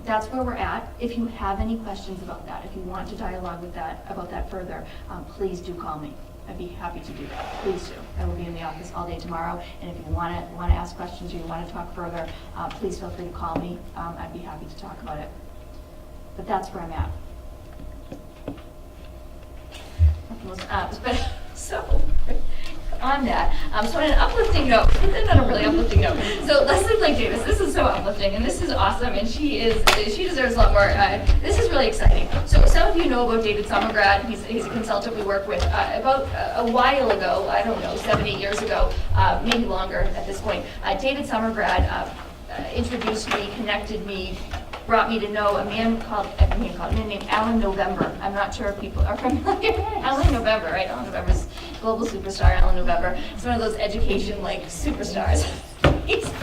that's where we're at. If you have any questions about that, if you want to dialogue about that further, please do call me. I'd be happy to do that. Please do. I will be in the office all day tomorrow, and if you want to ask questions or you want to talk further, please feel free to call me. I'd be happy to talk about it. But that's where I'm at. So on that, so on an uplifting note, not a really uplifting note. So Leslie Blake Davis, this is so uplifting, and this is awesome, and she deserves a lot more. This is really exciting. So some of you know about David Summergrad. He's a consultant we work with. About a while ago, I don't know, 7-8 years ago, maybe longer at this point, David Summergrad introduced me, connected me, brought me to know a man named Alan November. I'm not sure if people are familiar. Alan November, right? Alan November's global superstar, Alan November. He's one of those education superstars.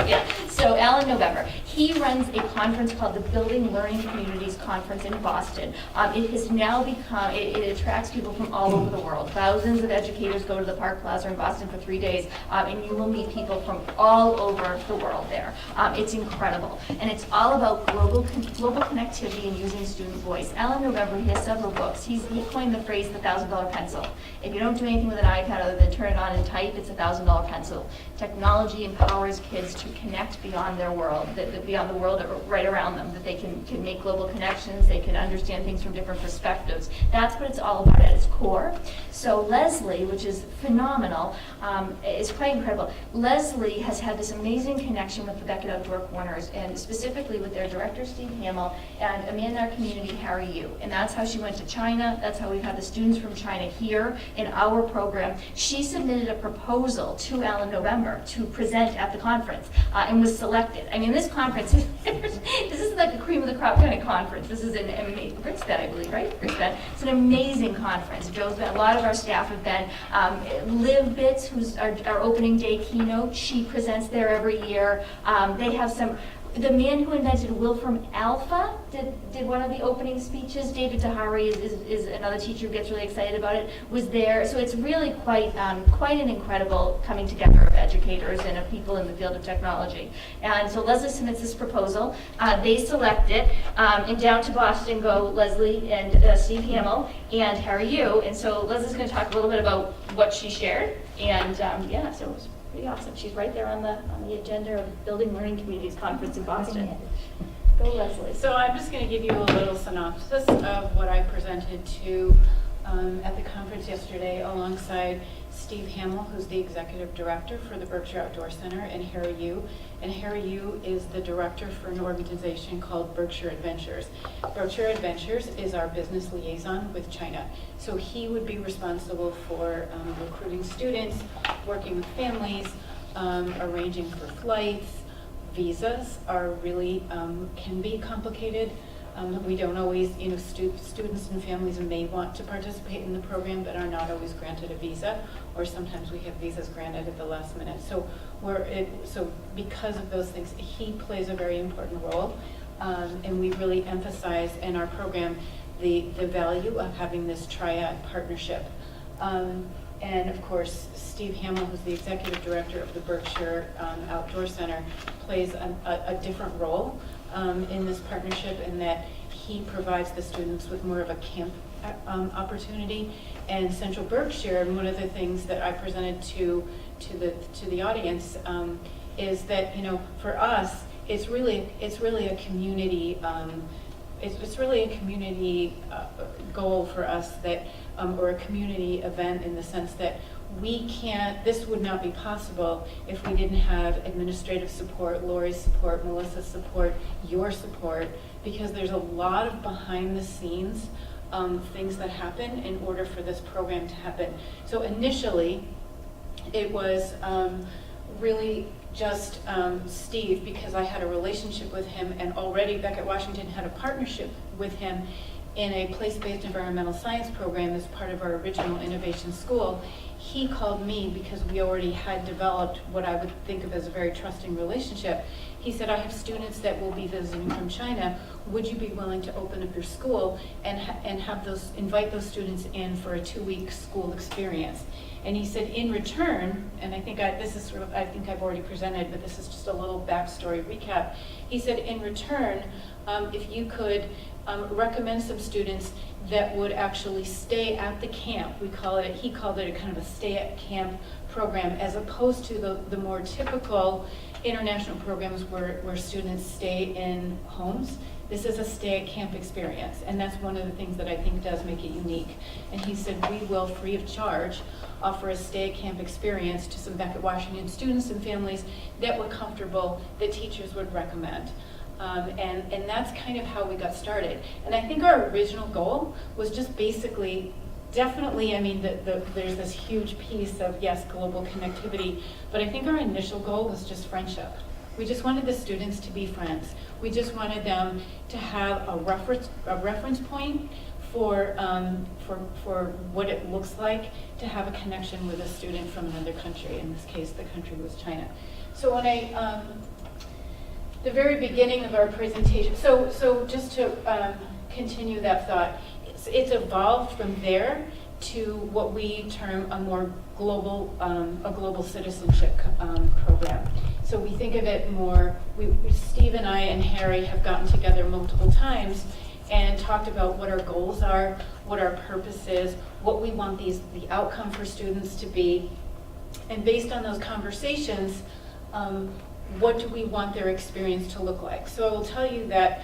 Yeah. So Alan November, he runs a conference called the Building Learning Communities Conference in Boston. It has now become, it attracts people from all over the world. Thousands of educators go to the Park Plaza in Boston for 3 days, and you will meet people from all over the world there. It's incredible. And it's all about global connectivity and using student voice. Alan November, he has several books. He coined the phrase the $1,000 pencil. If you don't do anything with an iPad other than turn it on and type, it's a $1,000 pencil. Technology empowers kids to connect beyond their world, beyond the world right around them, that they can make global connections, they can understand things from different perspectives. That's what it's all about at its core. So Leslie, which is phenomenal, is quite incredible. Leslie has had this amazing connection with the Beckett Outdoor Corners, and specifically with their director, Steve Hamill, and a man in our community, Harry Yu. And that's how she went to China. That's how we've had the students from China here in our program. She submitted a proposal to Alan November to present at the conference. conference and was selected. I mean, this conference, this is like a cream of the crop kind of conference. This is in Grinstead, I believe, right? Grinstead. It's an amazing conference. Joe's been, a lot of our staff have been. Liv Bitts, who's our opening day keynote, she presents there every year. They have some. The man who invented Wolfram Alpha did one of the opening speeches. David Tahari is another teacher who gets really excited about it, was there. So it's really quite an incredible coming together of educators and of people in the field of technology. And so Leslie submits this proposal. They select it. And down to Boston go Leslie and Steve Hamill and Harry Yu. And so Leslie's going to talk a little bit about what she shared. And yeah, so it was pretty awesome. She's right there on the agenda of Building Learning Communities Conference in Boston. Go Leslie. So I'm just going to give you a little synopsis of what I presented to at the conference yesterday alongside Steve Hamill, who's the executive director for the Berkshire Outdoor Center, and Harry Yu. And Harry Yu is the director for an organization called Berkshire Adventures. Berkshire Adventures is our business liaison with China. So he would be responsible for recruiting students, working with families, arranging for flights. Visas are really, can be complicated. We don't always, students and families may want to participate in the program but are not always granted a visa, or sometimes we have visas granted at the last minute. So because of those things, he plays a very important role, and we really emphasize in our program the value of having this triad partnership. And of course, Steve Hamill, who's the executive director of the Berkshire Outdoor Center, plays a different role in this partnership, in that he provides the students with more of a camp opportunity. And Central Berkshire, and one of the things that I presented to the audience is that, for us, it's really a community. It's really a community goal for us, that or a community event, in the sense that this would not be possible if we didn't have administrative support, Lori's support, Melissa's support, your support, because there's a lot of behind the scenes things that happen in order for this program to happen. So initially, it was really just Steve, because I had a relationship with him, and already Beckett Washington had a partnership with him in a place-based environmental science program as part of our original innovation school. He called me because we already had developed what I would think of as a very trusting relationship. He said, I have students that will be visiting from China. Would you be willing to open up your school and invite those students in for a 2-week school experience? And he said, in return, and I think I've already presented, but this is just a little backstory recap. He said, in return, if you could recommend some students that would actually stay at the camp. He called it a kind of a stay at camp program, as opposed to the more typical international programs where students stay in homes. This is a stay at camp experience, and that's one of the things that I think does make it unique. And he said, we will, free of charge, offer a stay at camp experience to some Beckett Washington students and families that were comfortable, that teachers would recommend. And that's kind of how we got started. And I think our original goal was just basically, definitely, there's this huge piece of, yes, global connectivity, but I think our initial goal was just friendship. We just wanted the students to be friends. We just wanted them to have a reference point for what it looks like to have a connection with a student from another country. In this case, the country was China. So when the very beginning of our presentation, so just to continue that thought, it's evolved from there to what we term a more global, a global citizenship program. So we think of it more, Steve and I and Harry have gotten together multiple times and talked about what our goals are, what our purpose is, what we want the outcome for students to be. And based on those conversations, what do we want their experience to look like? So I will tell you that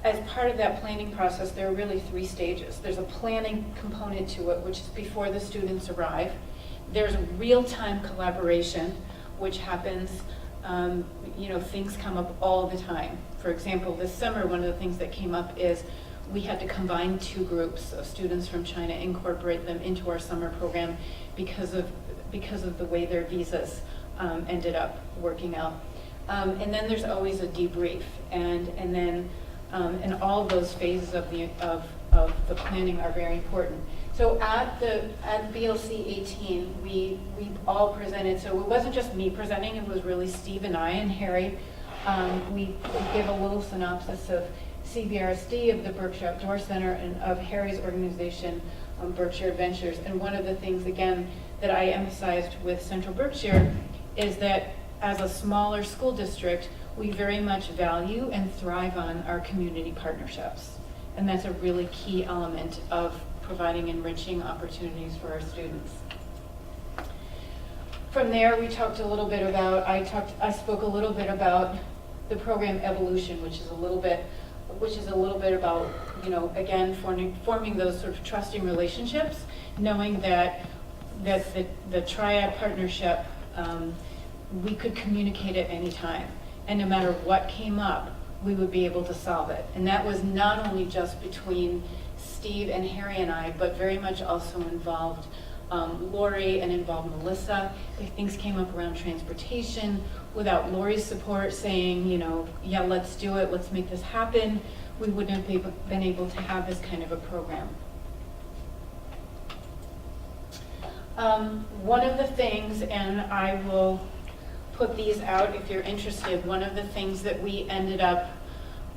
as part of that planning process, there are really 3 stages. There's a planning component to it, which is before the students arrive. There's a real-time collaboration, which happens, things come up all the time. For example, this summer, one of the things that came up is we had to combine 2 groups of students from China, incorporate them into our summer program because of the way their visas ended up working out. And then there's always a debrief, and then and all of those phases of the planning are very important. So at BLC 18, we all presented. So it wasn't just me presenting; it was really Steve and I and Harry. We gave a little synopsis of CBRSD, of the Berkshire Outdoor Center, and of Harry's organization, Berkshire Adventures. And one of the things, again, that I emphasized with Central Berkshire is that as a smaller school district, we very much value and thrive on our community partnerships. And that's a really key element of providing enriching opportunities for our students. From there, we talked a little bit about, I spoke a little bit about the program evolution, which is a little bit about, you know, again, forming those sort of trusting relationships, knowing that the triad partnership, we could communicate at any time. And no matter what came up, we would be able to solve it. And that was not only just between Steve and Harry and I, but very much also involved Lori and involved Melissa. If things came up around transportation, without Lori's support saying, you know, yeah, let's do it, let's make this happen, we wouldn't have been able to have this kind of a program. One of the things, and I will put these out if you're interested, one of the things that we ended up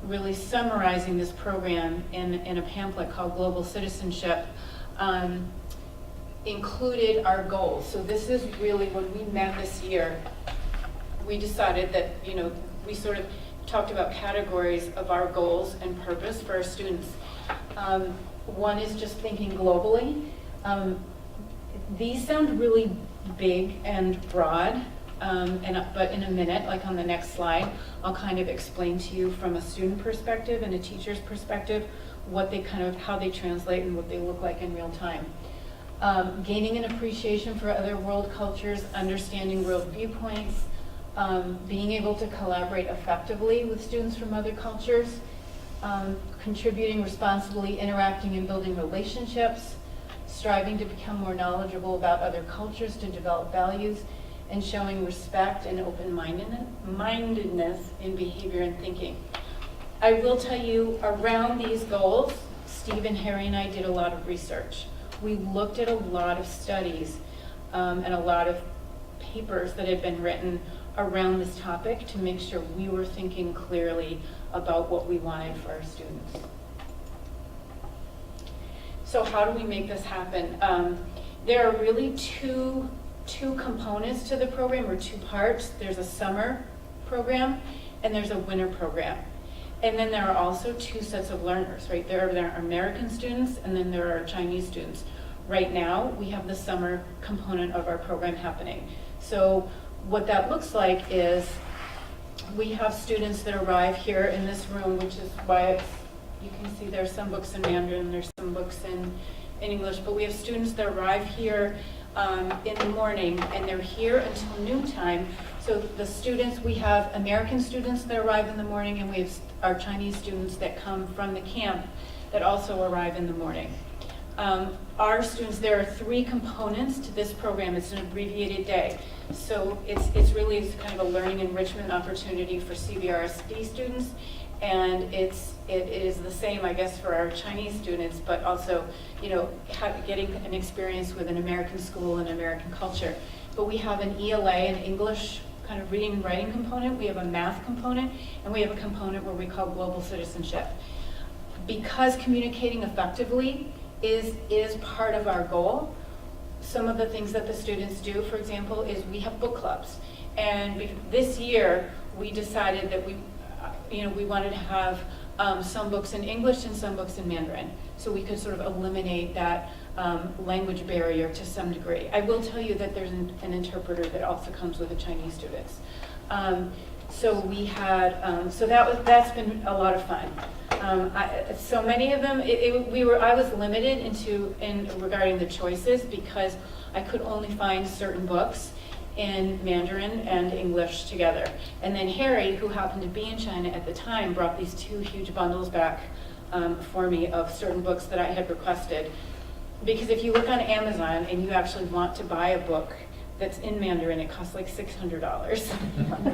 really summarizing this program in a pamphlet called Global Citizenship, included our goals. So this is really, when we met this year, we decided that, you know, we sort of talked about categories of our goals and purpose for our students. One is just thinking globally. These sound really big and broad, but in a minute, like on the next slide, I'll kind of explain to you from a student perspective and a teacher's perspective what they how they translate and what they look like in real time. Gaining an appreciation for other world cultures, understanding world viewpoints, being able to collaborate effectively with students from other cultures, contributing responsibly, interacting and building relationships, striving to become more knowledgeable about other cultures to develop values, and showing respect and open-mindedness in behavior and thinking. I will tell you, around these goals, Steve and Harry and I did a lot of research. We looked at a lot of studies and a lot of papers that had been written around this topic to make sure we were thinking clearly about what we wanted for our students. So how do we make this happen? There are really two components to the program, or two parts. There's a summer program and there's a winter program. And then there are also two sets of learners, right? There are American students and then there are Chinese students. Right now, we have the summer component of our program happening. So what that looks like is we have students that arrive here in this room, which is why you can see there's some books in Mandarin, there's some books in English, but we have students that arrive here in the morning, and they're here until noontime. So the students, we have American students that arrive in the morning, and we have our Chinese students that come from the camp that also arrive in the morning. Our students, there are 3 components to this program. It's an abbreviated day. So it's really kind of a learning enrichment opportunity for CBRSD students, and it is the same, I guess, for our Chinese students, but also, you know, getting an experience with an American school and American culture. But we have an ELA, an English kind of reading and writing component, we have a math component, and we have a component where we call global citizenship. Because communicating effectively is part of our goal, some of the things that the students do, for example, is we have book clubs. And this year, we decided that we wanted to have some books in English and some books in Mandarin, so we could sort of eliminate that language barrier to some degree. I will tell you that there's an interpreter that also comes with the Chinese students. So we had, so that's been a lot of fun. So many of them, I was limited in regarding the choices because I could only find certain books in Mandarin and English together. And then Harry, who happened to be in China at the time, brought these 2 huge bundles back for me of certain books that I had requested. Because if you look on Amazon and you actually want to buy a book that's in Mandarin, it costs like $600.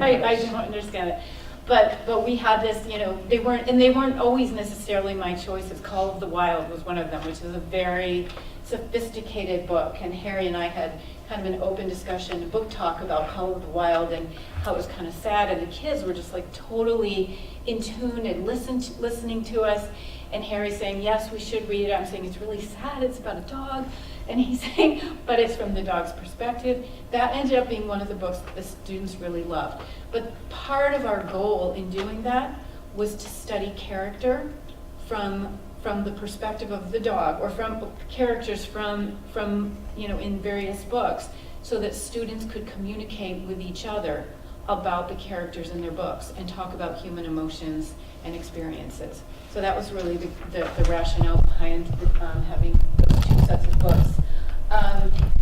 I don't understand it. But we had this, you know, they weren't always necessarily my choices. Call of the Wild was one of them, which is a very sophisticated book. And Harry and I had kind of an open discussion, a book talk about Call of the Wild and how it was kind of sad. And the kids were just like totally in tune and listening to us. And Harry's saying, yes, we should read it. I'm saying, it's really sad. It's about a dog. And he's saying, but it's from the dog's perspective. That ended up being one of the books that the students really loved. But part of our goal in doing that was to study character from the perspective of the dog, or from characters from you know, in various books, so that students could communicate with each other about the characters in their books and talk about human emotions and experiences. So that was really the rationale behind having those two sets of books.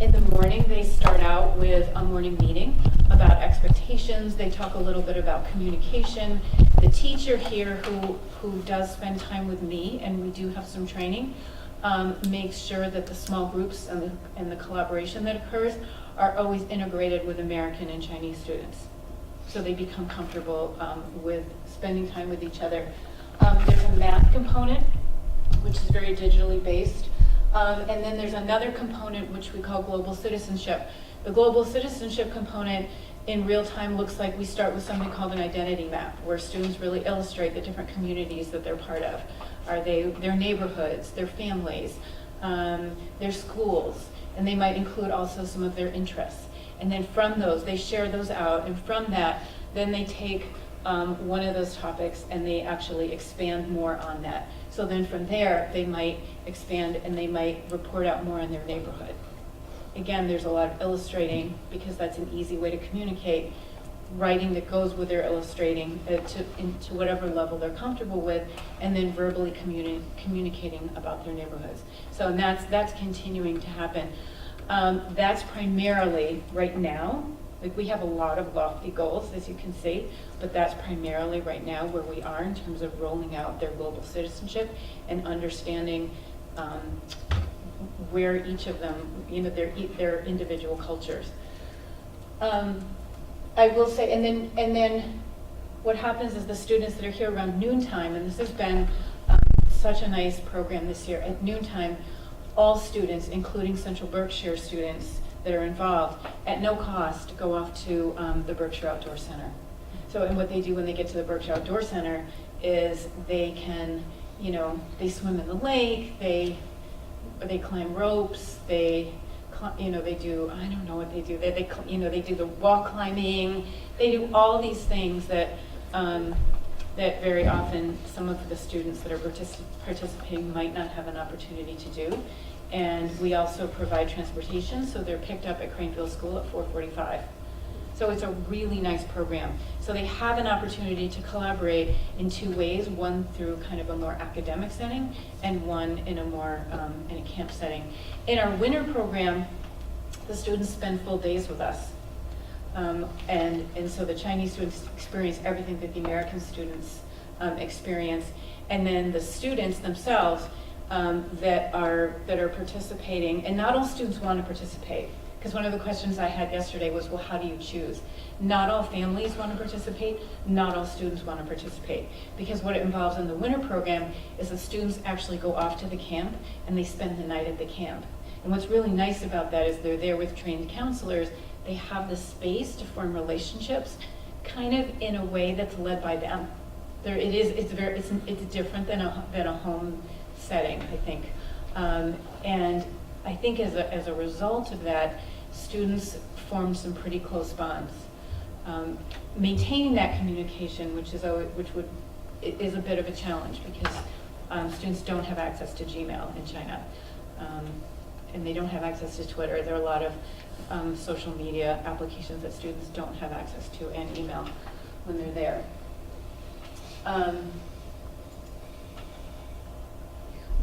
In the morning, they start out with a morning meeting about expectations. They talk a little bit about communication. The teacher here, who does spend time with me, and we do have some training, makes sure that the small groups and the collaboration that occurs are always integrated with American and Chinese students. So they become comfortable with spending time with each other. There's a math component, which is very digitally based. And then there's another component which we call global citizenship. The global citizenship component in real time looks like we start with something called an identity map, where students really illustrate the different communities that they're part of. Are they their neighborhoods, their families, their schools, and they might include also some of their interests. And then from those, they share those out, and from that, then they take one of those topics and they actually expand more on that. So then from there, they might expand and they might report out more on their neighborhood. Again, there's a lot of illustrating, because that's an easy way to communicate. Writing that goes with their illustrating to whatever level they're comfortable with, and then verbally communicating about their neighborhoods. So that's continuing to happen. That's primarily right now. Like, we have a lot of lofty goals, as you can see, but that's primarily right now where we are in terms of rolling out their global citizenship and understanding where each of them, you know, their individual cultures. I will say, and then what happens is the students that are here around noontime, and this has been such a nice program this year. At noontime, all students, including Central Berkshire students that are involved, at no cost, go off to the Berkshire Outdoor Center. So, and what they do when they get to the Berkshire Outdoor Center is they can, you know, they swim in the lake, they climb ropes, you know, they do, I don't know what they do. They you know, they do the wall climbing. They do all these things that that very often some of the students that are participating might not have an opportunity to do. And we also provide transportation, so they're picked up at Craneville School at 4:45. So it's a really nice program. So they have an opportunity to collaborate in two ways, one through kind of a more academic setting, and one in a more in a camp setting. In our winter program, the students spend full days with us. And so the Chinese students experience everything that the American students experience. And then the students themselves that are participating, and not all students want to participate. Because one of the questions I had yesterday was, well, how do you choose? Not all families want to participate, not all students want to participate. Because what it involves in the winter program is the students actually go off to the camp and they spend the night at the camp. And what's really nice about that is they're there with trained counselors. They have the space to form relationships, kind of in a way that's led by them. It's different than a home setting, I think. And I think as a result of that, students form some pretty close bonds. Maintaining that communication, which is a bit of a challenge, because students don't have access to Gmail in China, and they don't have access to Twitter. There are a lot of social media applications that students don't have access to, and email when they're there.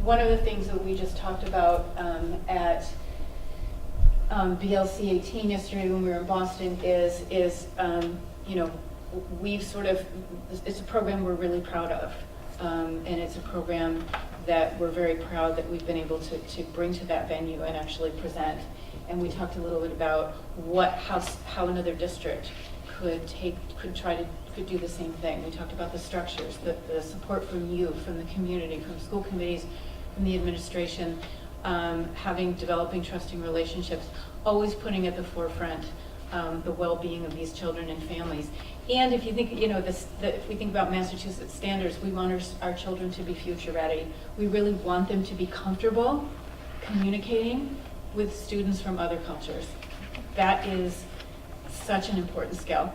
One of the things that we just talked about at BLC 18 yesterday when we were in Boston is you know, we've sort of, it's a program we're really proud of, and it's a program that we're very proud that we've been able to bring to that venue and actually present. And we talked a little bit about how another district could do the same thing. We talked about the structures, the support from you, from the community, from school committees, from the administration, developing trusting relationships, always putting at the forefront the well-being of these children and families. And if you think, if we think about Massachusetts standards, we want our children to be future ready. We really want them to be comfortable communicating with students from other cultures. That is such an important skill.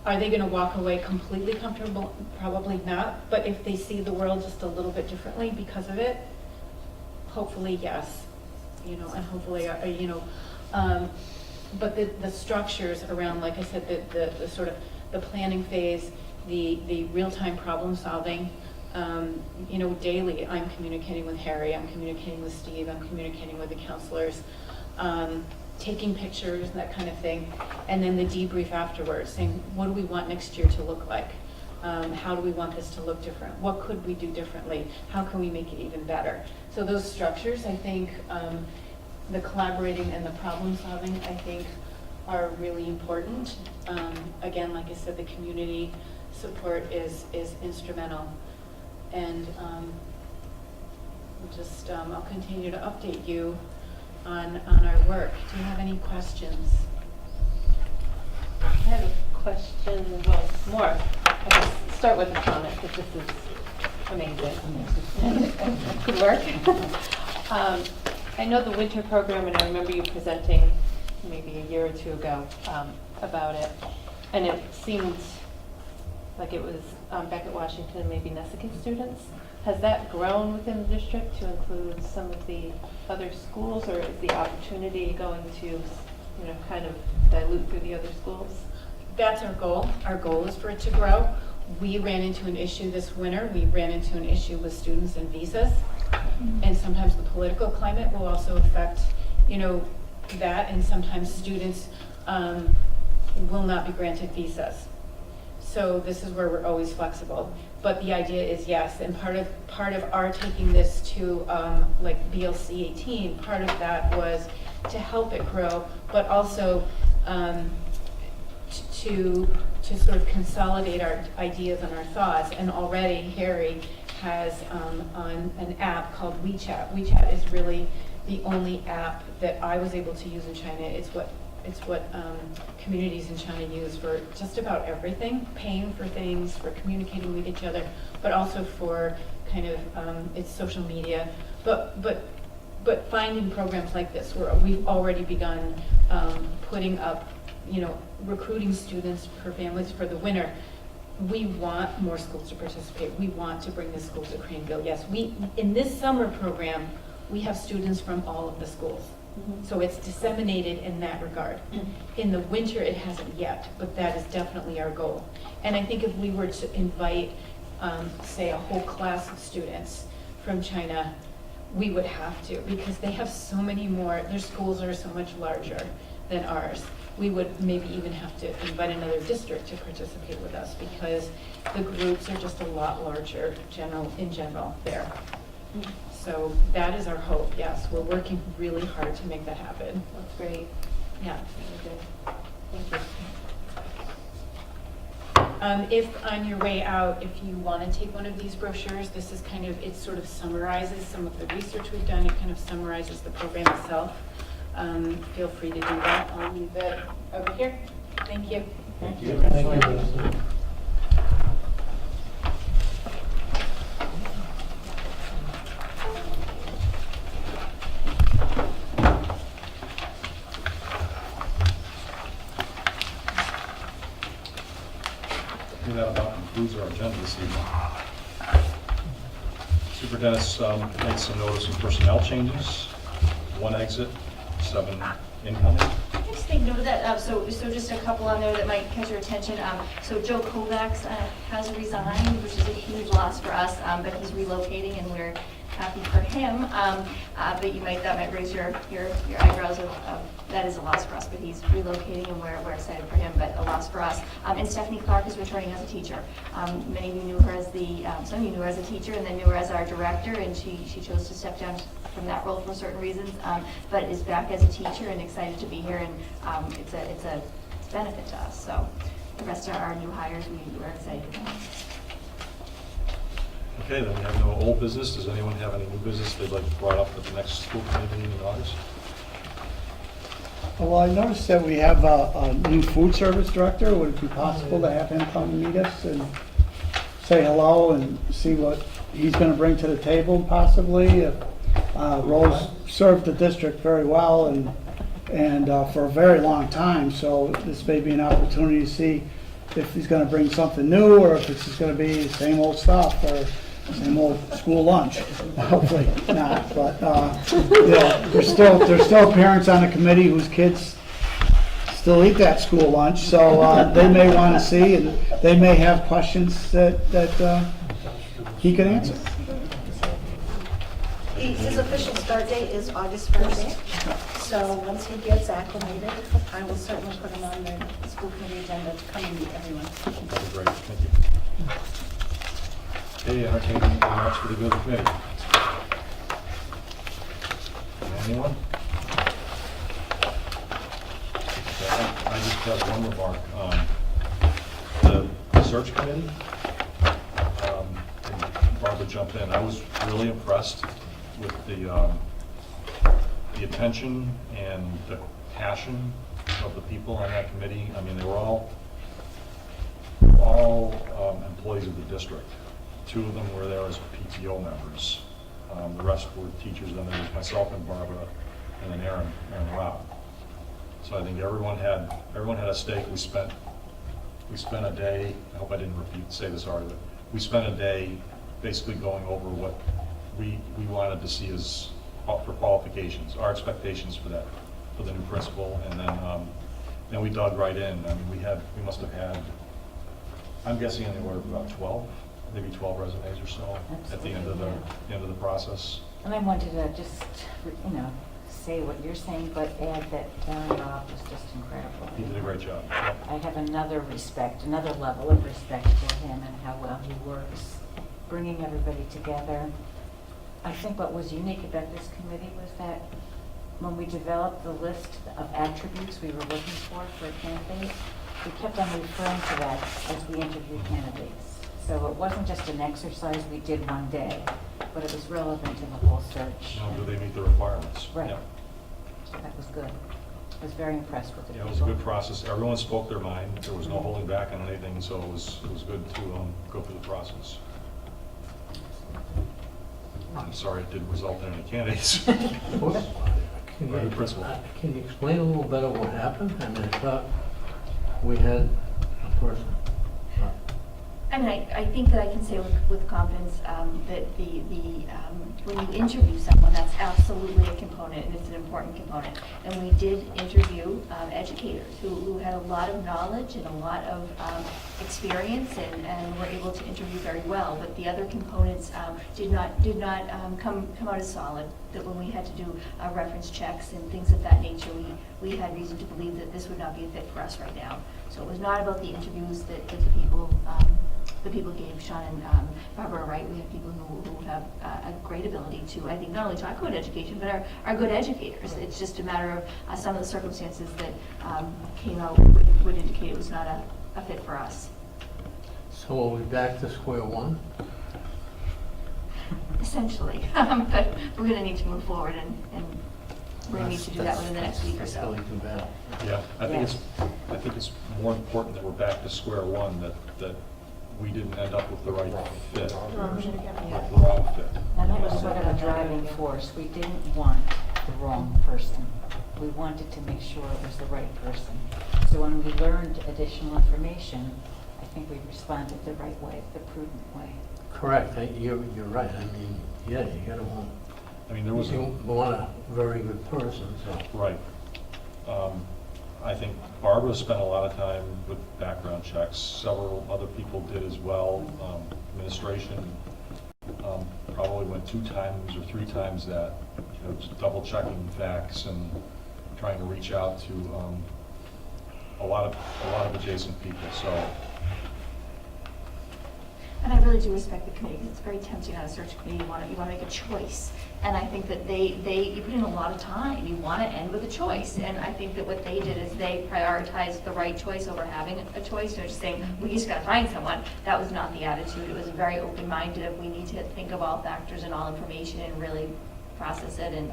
Are they going to walk away completely comfortable? Probably not. But if they see the world just a little bit differently because of it, hopefully yes. And hopefully, but the structures around, like I said, the sort of the planning phase, the real-time problem solving, daily I'm communicating with Harry, I'm communicating with Steve, I'm communicating with the counselors, taking pictures, that kind of thing, and then the debrief afterwards, saying, what do we want next year to look like? How do we want this to look different? What could we do differently? How can we make it even better? So those structures, I think, the collaborating and the problem solving, I think, are really important. Again, like I said, the community support is instrumental. And I'll continue to update you on our work. Do you have any questions? I have a question, well, more. I guess start with a comment, because this is amazing. Good work. I know the winter program, and I remember you presenting maybe a year or two ago about it, and it seemed like it was back at Washington, maybe Nessacus students. Has that grown within the district to include some of the other schools, or is the opportunity going to, kind of dilute through the other schools? That's our goal. Our goal is for it to grow. We ran into an issue this winter. We ran into an issue with students and visas. And sometimes the political climate will also affect, that, and sometimes students will not be granted visas. So this is where we're always flexible. But the idea is yes, and part of our taking this to like BLC 18, part of that was to help it grow, but also to sort of consolidate our ideas and our thoughts. And already Harry has on an app called WeChat. WeChat is really the only app that I was able to use in China. It's what communities in China use for just about everything, paying for things, for communicating with each other, but also for kind of its social media. But finding programs like this, where we've already begun putting up, recruiting students for families for the winter. We want more schools to participate. We want to bring the schools to Craneville. Yes, in this summer program, we have students from all of the schools. Mm-hmm. So it's disseminated in that regard. Mm-hmm. In the winter, it hasn't yet, but that is definitely our goal. And I think if we were to invite, say, a whole class of students from China, we would have to, because they have so many more, their schools are so much larger than ours. We would maybe even have to invite another district to participate with us, because the groups are just a lot larger in general there. Mm-hmm. So that is our hope, yes. We're working really hard to make that happen. That's great. Yeah. Very good. Thank you. If on your way out, if you want to take one of these brochures, this is kind of, it sort of summarizes some of the research we've done. It kind of summarizes the program itself. Feel free to do that. I'll leave it over here. Thank you. Thank you. Thank you, Melissa. That about concludes our agenda this evening. Superintendent's made some notice of personnel changes, 1 exit, 7 incoming. I just take note of that. So just a couple on there that might catch your attention. So Joe Kovacs has resigned, which is a huge loss for us, but he's relocating, and we're happy for him, but that might raise your eyebrows of, that is a loss for us, but he's relocating and we're excited for him, but a loss for us. And Stephanie Clark is returning as a teacher. Many of you knew her as some of you knew her as a teacher and then knew her as our director, and she chose to step down from that role for certain reasons, but is back as a teacher and excited to be here, and it's a benefit to us. So the rest of our new hires, we're excited about. Okay, then we have no old business. Does anyone have any new business they'd like brought up at the next school committee meeting in August? Well, I noticed that we have a new food service director. Would it be possible to have him come and meet us and say hello and see what he's going to bring to the table possibly? Rose served the district very well and for a very long time, so this may be an opportunity to see if he's going to bring something new or if it's just going to be the same old stuff or same old school lunch. Hopefully not, but there's still parents on the committee whose kids still eat that school lunch, so they may want to see, and they may have questions that he can answer. His official start date is August 1st, so once he gets acclimated, I will certainly put him on the school committee agenda to come and meet everyone. That'd be great, thank you. Okay, entertaining remarks for the good of the committee. Anyone? Okay, I just have one remark. The search committee, and Barbara jumped in. I was really impressed with the attention and the passion of the people on that committee. I mean, they were all employees of the district. 2 of them were there as PTO members. The rest were teachers, and there was myself and Barbara, and then Aaron Robb. So I think everyone had a stake. We spent a day. I hope I didn't say this already, but we spent a day basically going over what we wanted to see as for qualifications, our expectations for the new principal, and then we dug right in. I mean, we must have had, I'm guessing in the order of about 12, maybe 12 resumes or so at the end of the process. And I wanted to just, say what you're saying, but add that Aaron Robb was just incredible. He did a great job. I have another level of respect for him and how well he works, bringing everybody together. I think what was unique about this committee was that when we developed the list of attributes we were looking for a candidate, we kept on referring to that as we interviewed candidates. So it wasn't just an exercise we did one day, but it was relevant to the whole search. Do they meet the requirements? Right. Yeah. So that was good. I was very impressed with it. Yeah, it was a good process. Everyone spoke their mind. There was no holding back on anything, so it was good to go through the process. I'm sorry it didn't result in any candidates. Can Right, the principal. Can you explain a little better what happened? I mean, I thought we had a person. I mean, I think that I can say with confidence that when you interview someone, that's absolutely a component, and it's an important component. And we did interview educators who had a lot of knowledge and a lot of experience, and were able to interview very well. But the other components did not come out as solid. That when we had to do reference checks and things of that nature, we had reason to believe that this would not be a fit for us right now. So it was not about the interviews that the people gave. Sean and Barbara are right. We have people who have a great ability to, I think, not only talk about education, but are good educators. It's just a matter of some of the circumstances that came out would indicate it was not a fit for us. So are we back to square one? Essentially. But we're going to need to move forward, and we're going to need to do that within the next week or That's so. really too bad. Yeah, I think it's more important that we're back to square one, that we didn't end up with the right fit, the wrong fit. And that was sort of a driving force. We didn't want the wrong person. We wanted to make sure it was the right person. So when we learned additional information, I think we responded the right way, the prudent way. Correct. You're right. I mean, yeah, you gotta want. I mean, there was You want a very good person, so. right. I think Barbara spent a lot of time with background checks. Several other people did as well. Administration Probably went 2 times or 3 times that, just double checking facts and trying to reach out to a lot of adjacent people, so. And I really do respect the committee, 'cause it's very tempting on a search committee, you want to make a choice. And I think that you put in a lot of time, you want to end with a choice. And I think that what they did is they prioritized the right choice over having a choice. They're just saying, we just got to find someone. That was not the attitude. It was very open-minded of, we need to think of all factors and all information and really process it and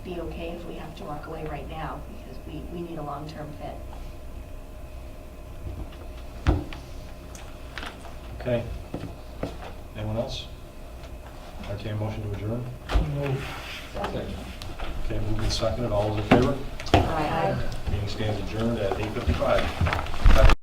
be okay if we have to walk away right now, because we need a long-term fit. Okay. Anyone else? Entertain a motion to adjourn? Okay, moved and seconded. All those in favor? Aye. Meeting stands adjourned at 8:55.